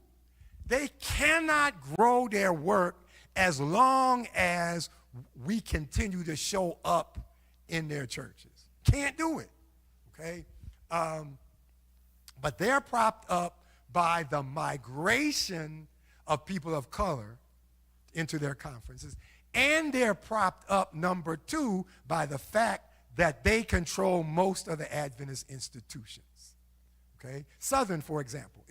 They cannot grow their work as long as we continue to show up in their churches. Can't do it, okay? But they're propped up by the migration of people of color into their conferences. And they're propped up, number two, by the fact that they control most of the Adventist institutions. Okay? Southern, for example,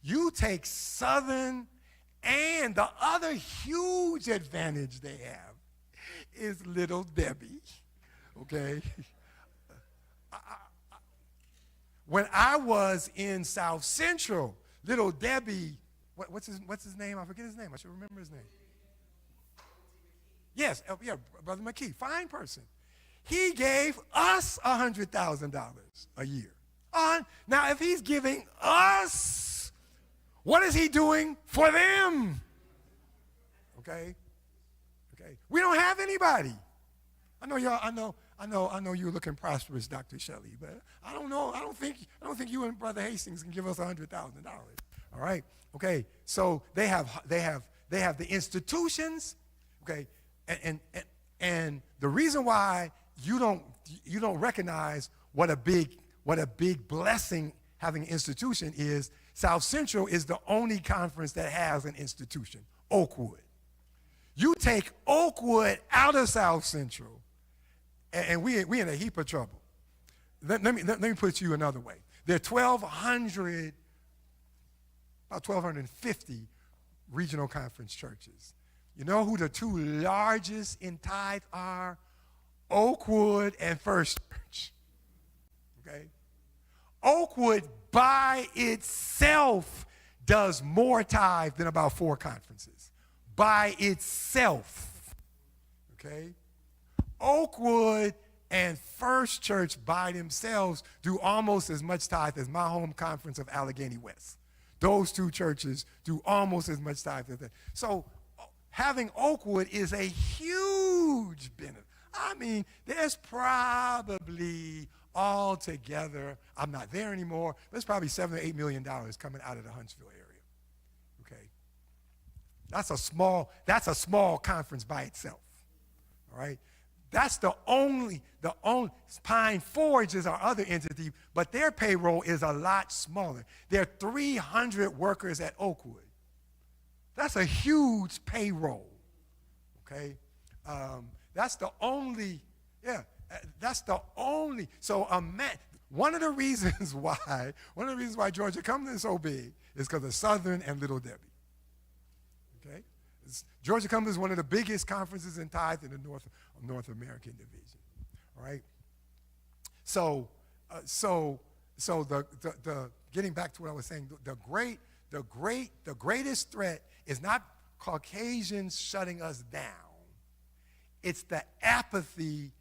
you take Southern, and the other huge advantage they have is Little Debbie. Okay? When I was in South Central, Little Debbie, what's his name? I forget his name. I should remember his name. Yes, yeah, Brother McKee, fine person. He gave us $100,000 a year. Now, if he's giving us, what is he doing for them? Okay? Okay? We don't have anybody. I know y'all, I know you're looking prosperous, Dr. Shelley, but I don't know. I don't think you and Brother Hastings can give us $100,000. All right? Okay. So they have the institutions, okay? And the reason why you don't recognize what a big blessing having an institution is, South Central is the only conference that has an institution, Oakwood. You take Oakwood out of South Central, and we in a heap of trouble. Let me put you another way. There are 1,250 regional conference churches. You know who the two largest in tithe are? Oakwood and First Church. Okay? Oakwood by itself does more tithe than about 4 conferences. By itself. Okay? Oakwood and First Church by themselves do almost as much tithe as my home conference of Allegheny West. Those two churches do almost as much tithe as that. So having Oakwood is a huge benefit. I mean, there's probably altogether, I'm not there anymore, there's probably $7 or $8 million coming out of the Huntsville area. Okay? That's a small conference by itself. All right? That's the only Pine Forge is our other entity, but their payroll is a lot smaller. There are 300 workers at Oakwood. That's a huge payroll. Okay? That's the only. So one of the reasons why Georgia Cumberland is so big is because of Southern and Little Debbie. Okay? Georgia Cumberland is one of the biggest conferences in tithe in the North American division. All right. So the getting back to what I was saying, the greatest threat is not Caucasians shutting us down. It's the apathy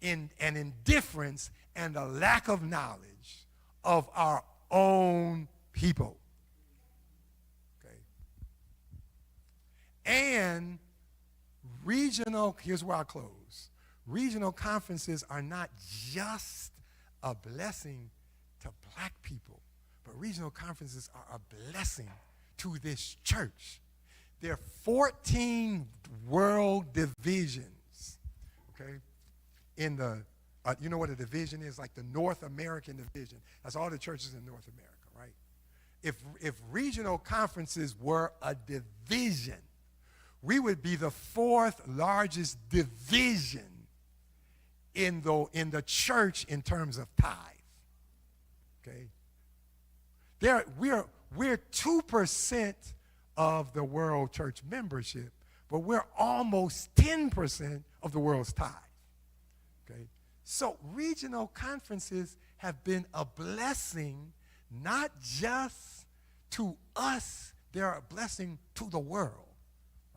and indifference and the lack of knowledge of our own people. Okay. And here's where I close. Regional conferences are not just a blessing to black people, but regional conferences are a blessing to this church. There are 14 world divisions, okay? You know what a division is? Like the North American division. That's all the churches in North America, right? If regional conferences were a division, we would be the 4th largest division in the church in terms of tithe. Okay? We're 2% of the world church membership, but we're almost 10% of the world's tithe. Okay? So regional conferences have been a blessing not just to us, they're a blessing to the world.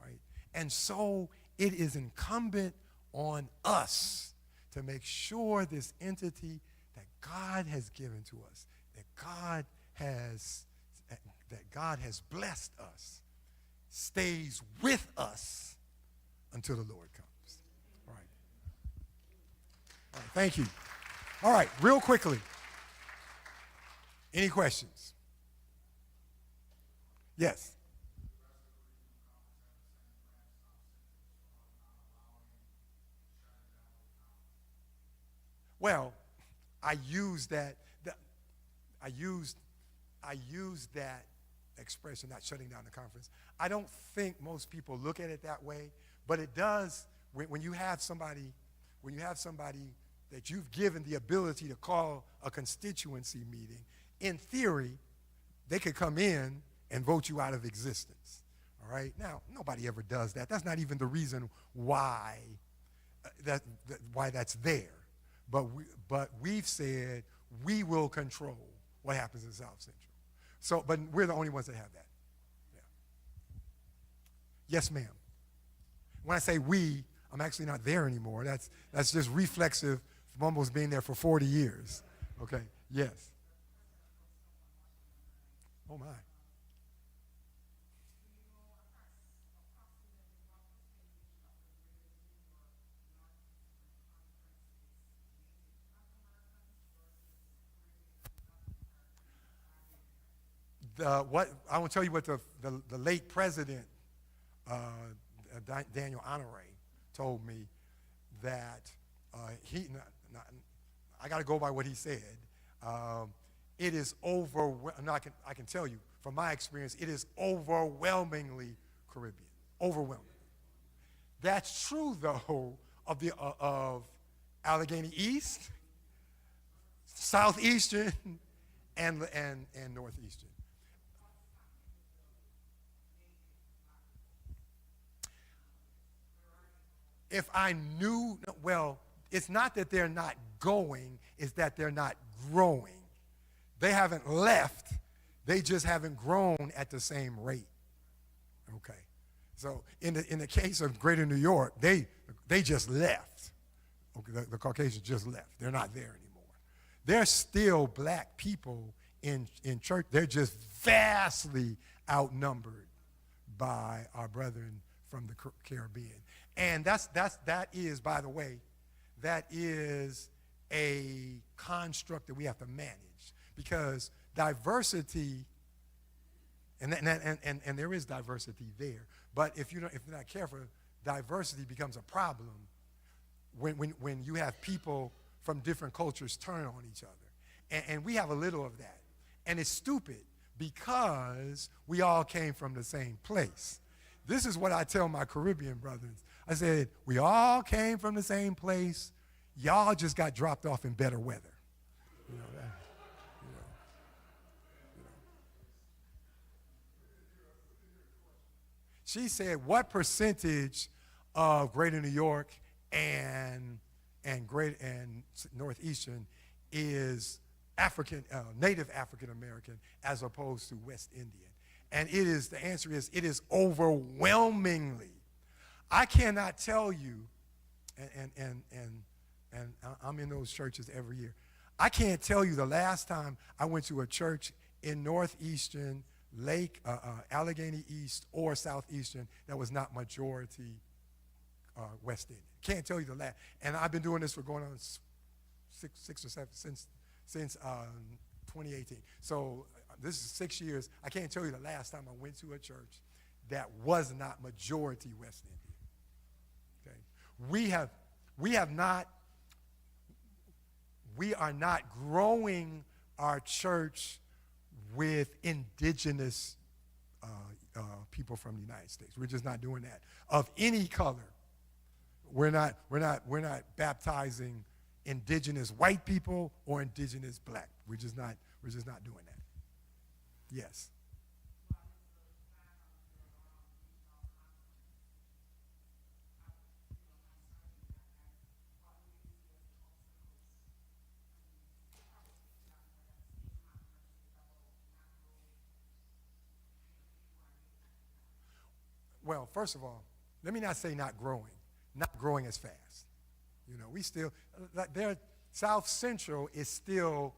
Right? And so it is incumbent on us to make sure this entity that God has given to us, that God has blessed us, stays with us until the Lord comes. All right. All right, thank you. All right, real quickly. Any questions? Yes. Well, I used that expression, not shutting down the conference. I don't think most people look at it that way, but it does when you have somebody that you've given the ability to call a constituency meeting. In theory, they could come in and vote you out of existence. All right? Now, nobody ever does that. That's not even the reason why that's there. But we've said we will control what happens in South Central. So, but we're the only ones that have that. Yeah. Yes, ma'am. When I say we, I'm actually not there anymore. That's just reflexive from almost being there for 40 years. Okay. Yes. Oh my. I want to tell you what the late president, Daniel Honore, told me that I got to go by what he said. It is I can tell you from my experience, it is overwhelmingly Caribbean. Overwhelming. That's true though of Allegheny East, Southeastern, and Northeastern. If I knew, well, it's not that they're not going, it's that they're not growing. They haven't left, they just haven't grown at the same rate. Okay. So in the case of Greater New York, they just left. Okay, the Caucasians just left. They're not there anymore. There's still black people in church. They're just vastly outnumbered by our brethren from the Caribbean. And that is, by the way, that is a construct that we have to manage, because diversity, and there is diversity there, but if you're not careful, diversity becomes a problem when you have people from different cultures turn on each other. And we have a little of that. And it's stupid because we all came from the same place. This is what I tell my Caribbean brothers. I said, we all came from the same place. Y'all just got dropped off in better weather. You know that. She said, what percentage of Greater New York and Northeastern is native African American as opposed to West Indian? And the answer is, it is overwhelmingly. I cannot tell you, and I'm in those churches every year. I can't tell you the last time I went to a church in Northeastern, Allegheny East, or Southeastern that was not majority West Indian. Can't tell you the last. And I've been doing this for going on six or seven since 2018. So this is 6 years. I can't tell you the last time I went to a church that was not majority West Indian. Okay, we are not growing our church with indigenous people from the United States. We're just not doing that of any color. We're not baptizing indigenous white people or indigenous black. We're just not doing that. Yes. Well, first of all, let me not say not growing as fast. You know, we still, South Central is still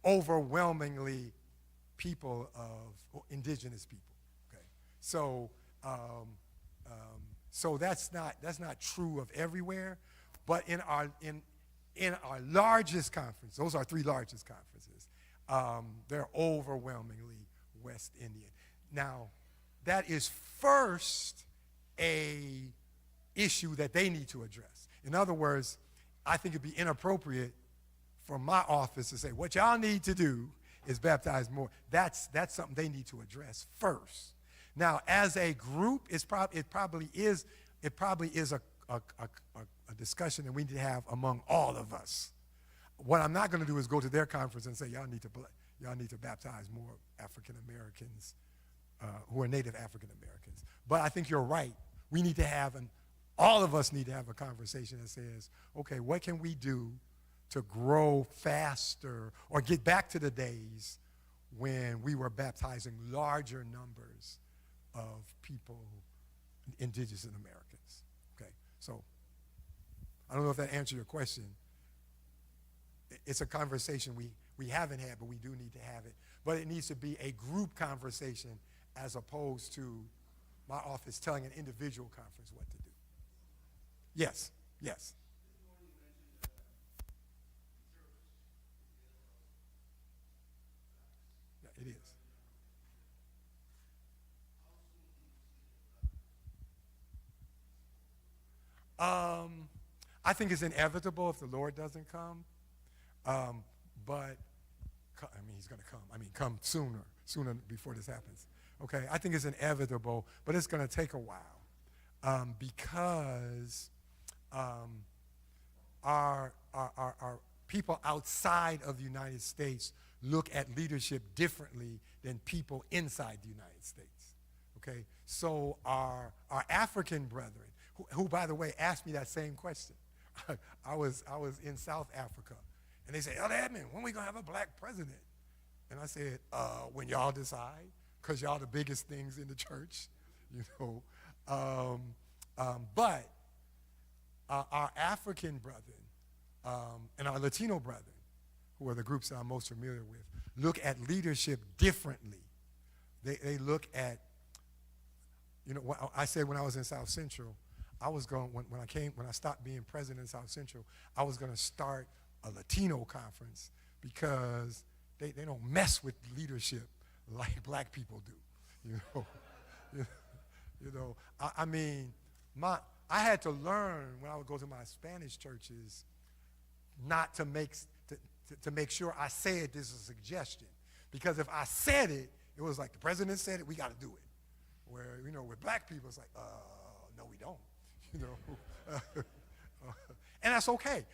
overwhelmingly people of indigenous people. Okay, so so that's not true of everywhere, but in our largest conference, those are 3 largest conferences, they're overwhelmingly West Indian. Now, that is first a issue that they need to address. In other words, I think it'd be inappropriate for my office to say, what y'all need to do is baptize more. That's something they need to address first. Now, as a group, it probably is a discussion that we need to have among all of us. What I'm not going to do is go to their conference and say, y'all need to baptize more African Americans who are native African Americans. But I think you're right. We need to have all of us need to have a conversation that says, okay, what can we do to grow faster or get back to the days when we were baptizing larger numbers of people, indigenous Americans? Okay, so I don't know if that answered your question. It's a conversation we haven't had, but we do need to have it. But it needs to be a group conversation as opposed to my office telling an individual conference what to do. Yes, yes. I think it's inevitable if the Lord doesn't come. But he's going to come. Come sooner before this happens. Okay, I think it's inevitable, but it's going to take a while because our people outside of the United States look at leadership differently than people inside the United States. Okay, so our African brethren, who by the way asked me that same question. I was in South Africa, and they said, "Elder Edmund, when are we gonna have a black president?" And I said, "When y'all decide, because y'all the biggest things in the church, you know." But our African brethren and our Latino brethren, who are the groups that I'm most familiar with, look at leadership differently. They look at, what I said when I was in South Central, I was going, when I stopped being president in South Central, I was going to start a Latino conference because they don't mess with leadership like black people do, I had to learn when I would go to my Spanish churches not to make sure I said this is a suggestion. Because if I said it, it was like the president said it, we got to do it. Where, with black people, it's like, no, we don't. And that's okay.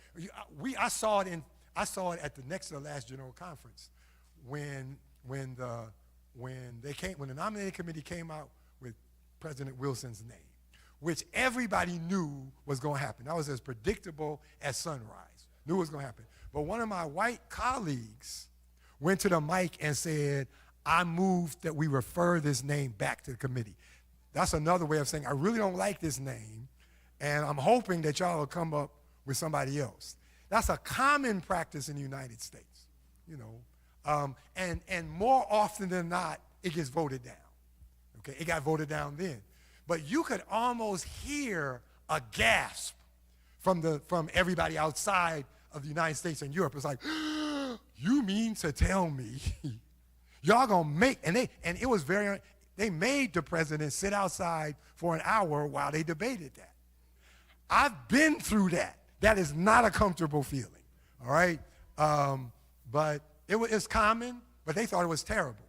I saw it at the next to the last general conference when the nominating committee came out with President Wilson's name, which everybody knew was going to happen. That was as predictable as sunrise. Knew it was going to happen. But one of my white colleagues went to the mic and said, "I move that we refer this name back to the committee." That's another way of saying, I really don't like this name, and I'm hoping that y'all will come up with somebody else. That's a common practice in the United States, and more often than not, it gets voted down. Okay, it got voted down then. But you could almost hear a gasp from everybody outside of the United States and Europe. It's like, you mean to tell me y'all gonna make, and it was they made the president sit outside for an hour while they debated that. I've been through that. That is not a comfortable feeling, all right? But it's common, but they thought it was terrible.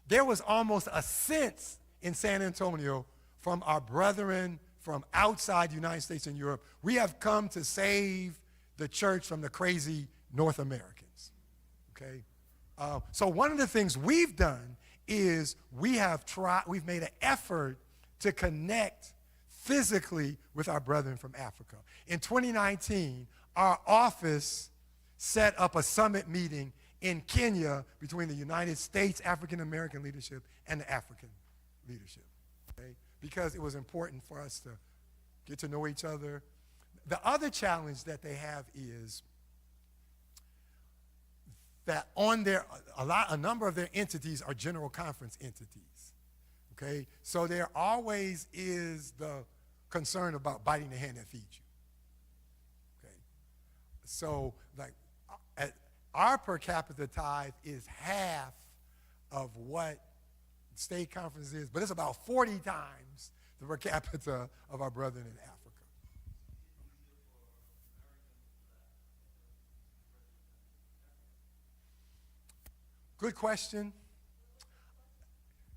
There was almost a sense in San Antonio from our brethren from outside the United States and Europe, we have come to save the church from the crazy North Americans, okay? So one of the things we've done is we've made an effort to connect physically with our brethren from Africa. In 2019, our office set up a summit meeting in Kenya between the United States African American leadership and the African leadership, okay? Because it was important for us to get to know each other. The other challenge that they have is that a number of their entities are general conference entities, okay? So there always is the concern about biting the hand that feeds you, okay? So our per capita tithe is half of what state conference is, but it's about 40 times the per capita of our brethren in Africa. Good question.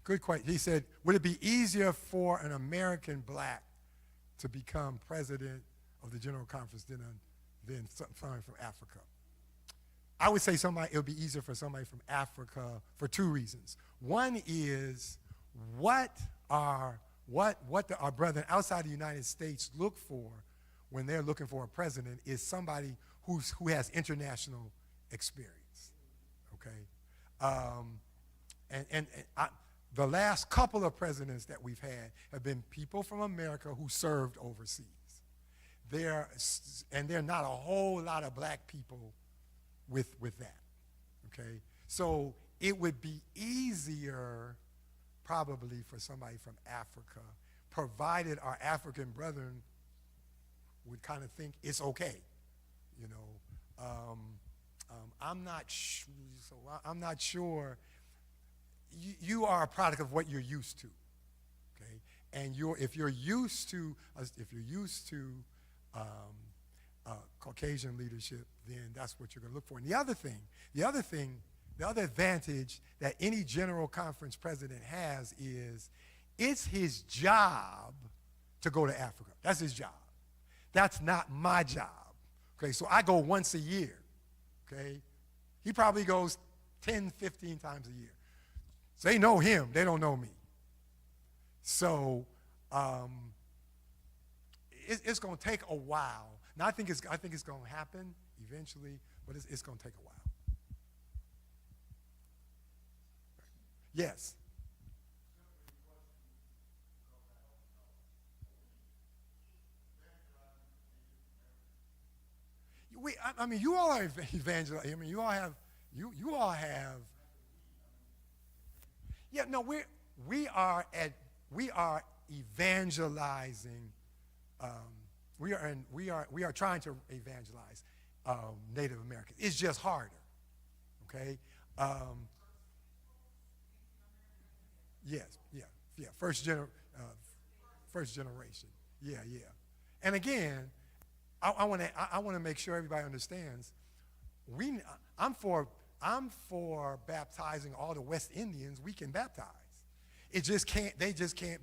Good question. He said, would it be easier for an American black to become president of the General Conference than somebody from Africa? I would say it would be easier for somebody from Africa for two reasons. One is what our brethren outside the United States look for when they're looking for a president is somebody who has international experience, okay? The last couple of presidents that we've had have been people from America who served overseas. There are not a whole lot of black people with that, okay? So it would be easier probably for somebody from Africa, provided our African brethren would kind of think it's okay, I'm not sure. You are a product of what you're used to, okay? And if you're used to Caucasian leadership, then that's what you're going to look for. And the other advantage that any general conference president has is it's his job to go to Africa. That's his job. That's not my job. Okay, so I go once a year. Okay, he probably goes 10, 15 times a year. So they know him, they don't know me. So it's going to take a while. Now I think it's going to happen eventually, but it's going to take a while. Yes. I mean, you all are evangelists. I mean, you all have. Yeah, no, we are evangelizing. We are trying to evangelize Native Americans. It's just harder. Okay. Yes. Yeah. First generation. Yeah. And again, I want to make sure everybody understands. I'm for baptizing all the West Indians we can baptize. They just can't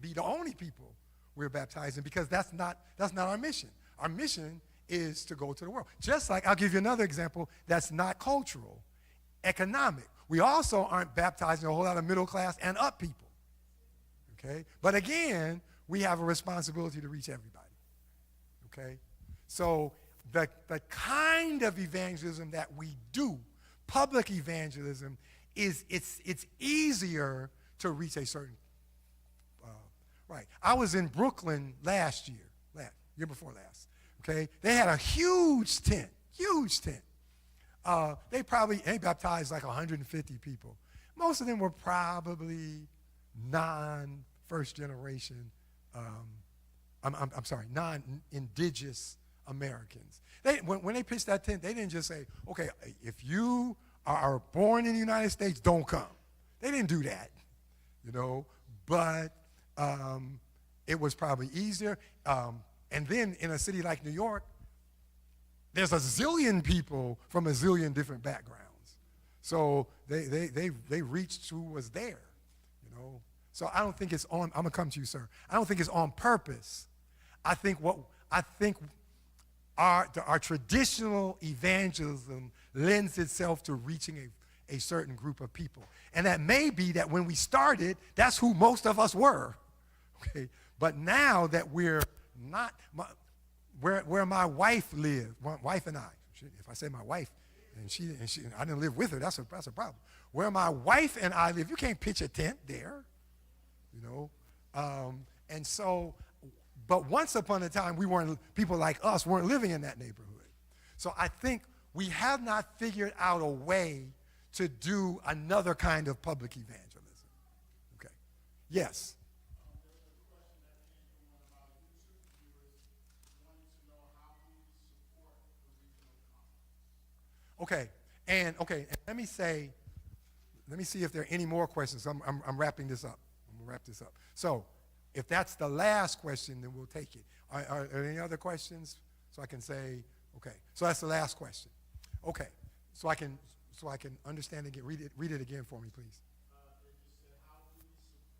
be the only people we're baptizing, because that's not our mission. Our mission is to go to the world. Just like, I'll give you another example that's not cultural, economic. We also aren't baptizing a whole lot of middle class and up people. Okay? But again, we have a responsibility to reach everybody. Okay? So the kind of evangelism that we do, public evangelism, it's easier to reach a certain right. I was in Brooklyn year before last. Okay, they had a huge tent. They baptized like 150 people. Most of them were probably non-first generation. I'm sorry, non-indigenous Americans. When they pitched that tent, they didn't just say, okay, if you are born in the United States, don't come. They didn't do that, but it was probably easier. And then in a city like New York, there's a zillion people from a zillion different backgrounds. So they reached who was there, So I don't think it's on, I'm going to come to you, sir. I don't think it's on purpose. I think our traditional evangelism lends itself to reaching a certain group of people. And that may be that when we started, that's who most of us were. Okay? But now that we're not, where my wife lived, my wife and I, if I say my wife, and I didn't live with her, that's a problem. Where my wife and I live, you can't pitch a tent there, and so, but once upon a time, people like us weren't living in that neighborhood. So I think we have not figured out a way to do another kind of public evangelism. Okay. Yes. Okay. And let me see if there are any more questions. I'm wrapping this up. I'm gonna wrap this up. So, if that's the last question, then we'll take it. Are there any other questions? So I can say, okay. So that's the last question. Okay. So I can understand again. Read it again for me, please. They just said, how do we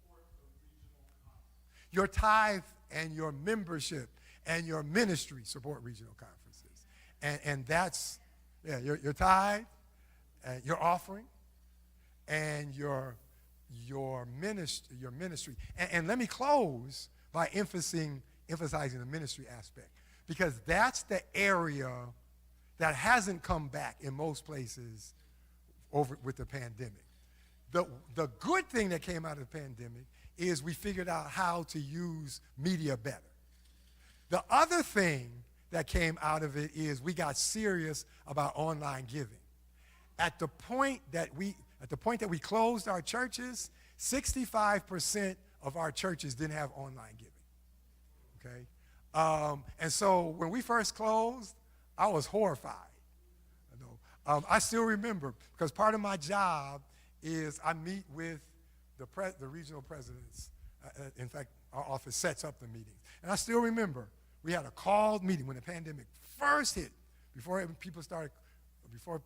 support the regional conference? Your tithe and your membership and your ministry support regional conferences, and that's your tithe, your offering, and your ministry. And let me close by emphasizing the ministry aspect, because that's the area that hasn't come back in most places over with the pandemic. The good thing that came out of the pandemic is we figured out how to use media better. The other thing that came out of it is we got serious about online giving. At the point that we closed our churches, 65% of our churches didn't have online giving. Okay, and so when we first closed, I was horrified. I still remember, because part of my job is I meet with the regional presidents. In fact, our office sets up the meetings, and I still remember we had a called meeting when the pandemic first hit, before people started, before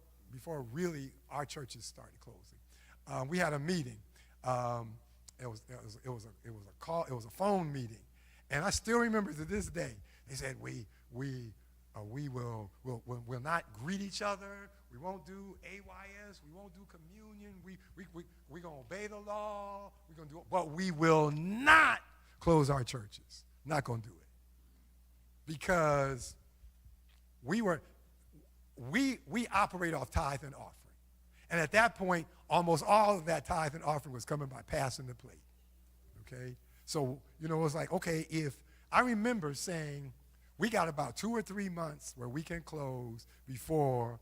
really our churches started closing. We had a meeting. It was a phone meeting, and I still remember to this day. They said we'll not greet each other. We won't do AYS. We won't do communion. We're gonna obey the law. We're gonna do it, but we will not close our churches. Not gonna do it because we operate off tithe and offering, and at that point, almost all of that tithe and offering was coming by passing the plate. Okay, so it was like, okay, if I remember saying, we got about 2 or 3 months where we can close before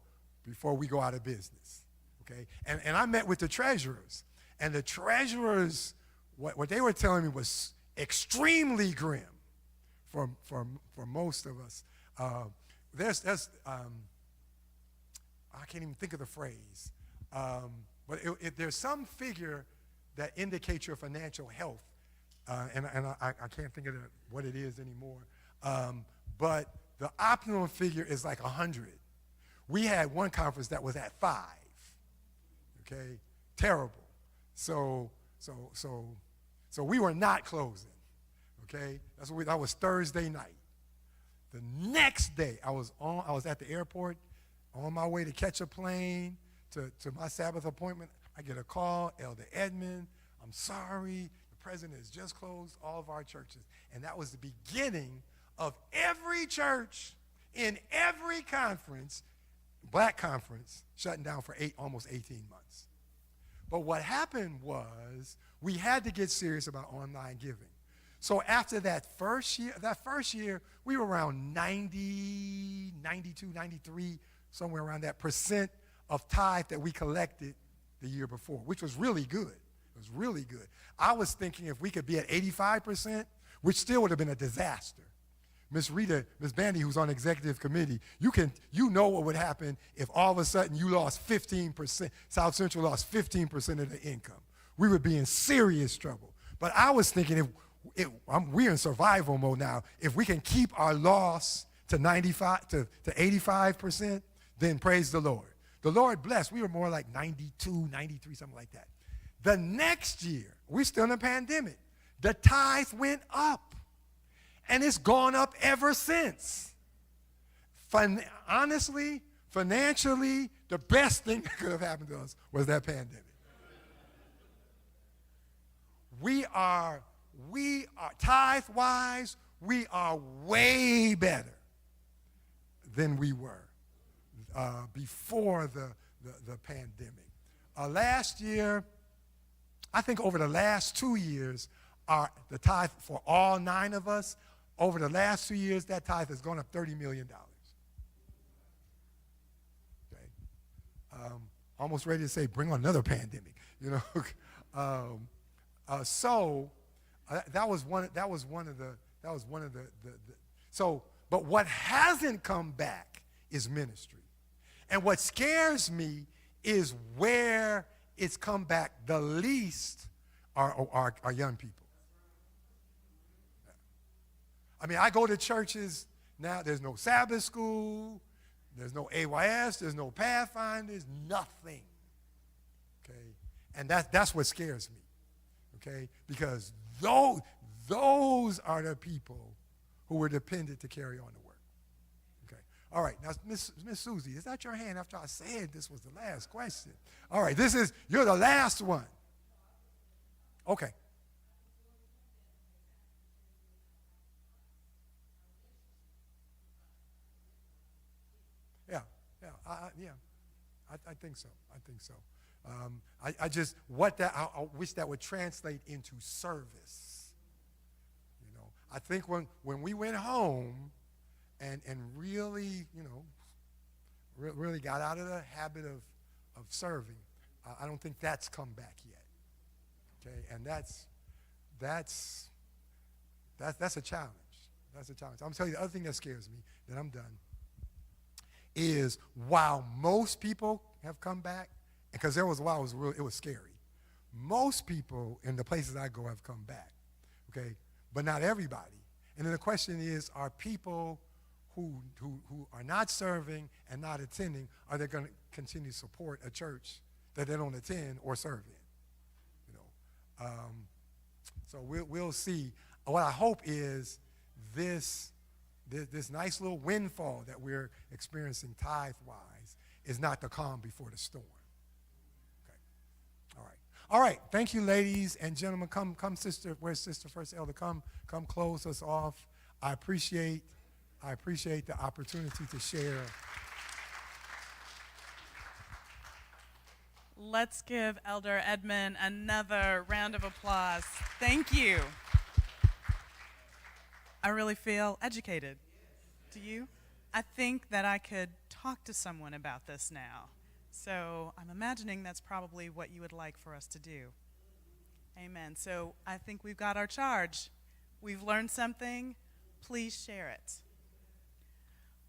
we go out of business, okay? And I met with the treasurers, and the treasurers, what they were telling me was extremely grim for most of us. There's I can't even think of the phrase, but there's some figure that indicates your financial health, and I can't think of what it is anymore. But the optimal figure is like 100. We had one conference that was at 5. Okay, terrible. So we were not closing. Okay, that was Thursday night. The next day, I was at the airport, on my way to catch a plane to my Sabbath appointment. I get a call, Elder Edmund, I'm sorry, the president has just closed all of our churches, and that was the beginning of every church in every conference, black conference, shutting down for almost 18 months. But what happened was we had to get serious about online giving. So after that first year, we were around 90, 92, 93, somewhere around that percent of tithe that we collected the year before, which was really good. It was really good. I was thinking if we could be at 85%, which still would have been a disaster. Miss Bandy, who's on executive committee, you know what would happen if all of a sudden you lost 15%, South Central lost 15% of the income. We would be in serious trouble. But I was thinking we're in survival mode now. If we can keep our loss to 85%, then praise the Lord. The Lord blessed. We were more like 92, 93, something like that. The next year, we're still in a pandemic. The tithe went up. And it's gone up ever since. Honestly, financially, the best thing that could have happened to us was that pandemic. We are tithe-wise, we are way better than we were before the pandemic. Last year, I think over the last 2 years, the tithe for all 9 of us, over the last 2 years, that tithe has gone up $30 million. Okay, almost ready to say, bring on another pandemic. So that was one of the. So, but what hasn't come back is ministry, and what scares me is where it's come back the least are young people. I mean, I go to churches now, there's no Sabbath school, there's no AYS, there's no Pathfinders, nothing. Okay? And that's what scares me. Okay? Because those are the people who were dependent to carry on the work. Okay. All right. Now, Miss Susie, is that your hand after I said this was the last question? All right. You're the last one. Okay. I think so. I wish that would translate into service. I think when we went home and really, really got out of the habit of serving, I don't think that's come back yet. Okay, and that's a challenge. That's a challenge. I'm telling you, the other thing that scares me, then I'm done, is while most people have come back, because there was a while it was scary. Most people in the places I go have come back, okay, but not everybody. And then the question is, are people who are not serving and not attending, are they going to continue to support a church that they don't attend or serve in? You know, so we'll see. What I hope is this nice little windfall that we're experiencing tithe-wise is not the calm before the storm. Okay. All right. All right. Thank you, ladies and gentlemen. Come, sister. Where's Sister First Elder? Come close us off. I appreciate the opportunity to share. Let's give Elder Edmund another round of applause. Thank you. I really feel educated. Do you? I think that I could talk to someone about this now. So I'm imagining that's probably what you would like for us to do. Amen. So I think we've got our charge. We've learned something. Please share it.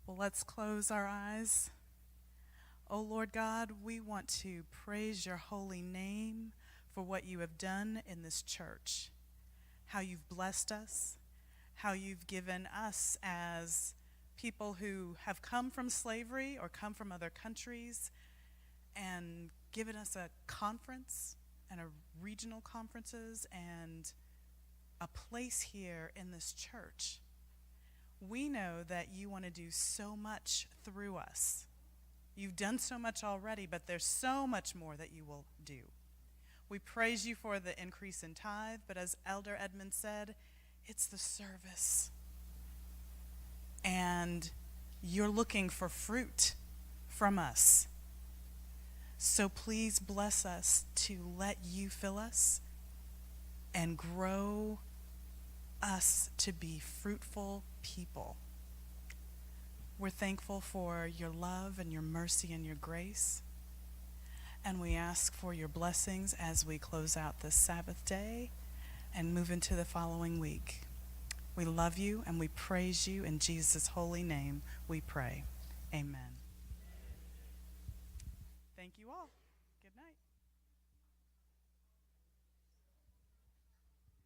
Well, let's close our eyes. Oh, Lord God, we want to praise your holy name for what you have done in this church, how you've blessed us, how you've given us as people who have come from slavery or come from other countries and given us a conference and a regional conferences and a place here in this church. We know that you want to do so much through us. You've done so much already, but there's so much more that you will do. We praise you for the increase in tithe, but as Elder Edmund said, it's the service. And you're looking for fruit from us. So please bless us to let you fill us and grow us to be fruitful people. We're thankful for your love and your mercy and your grace. And we ask for your blessings as we close out this Sabbath day and move into the following week. We love you and we praise you. In Jesus' holy name we pray. Amen. Thank you all.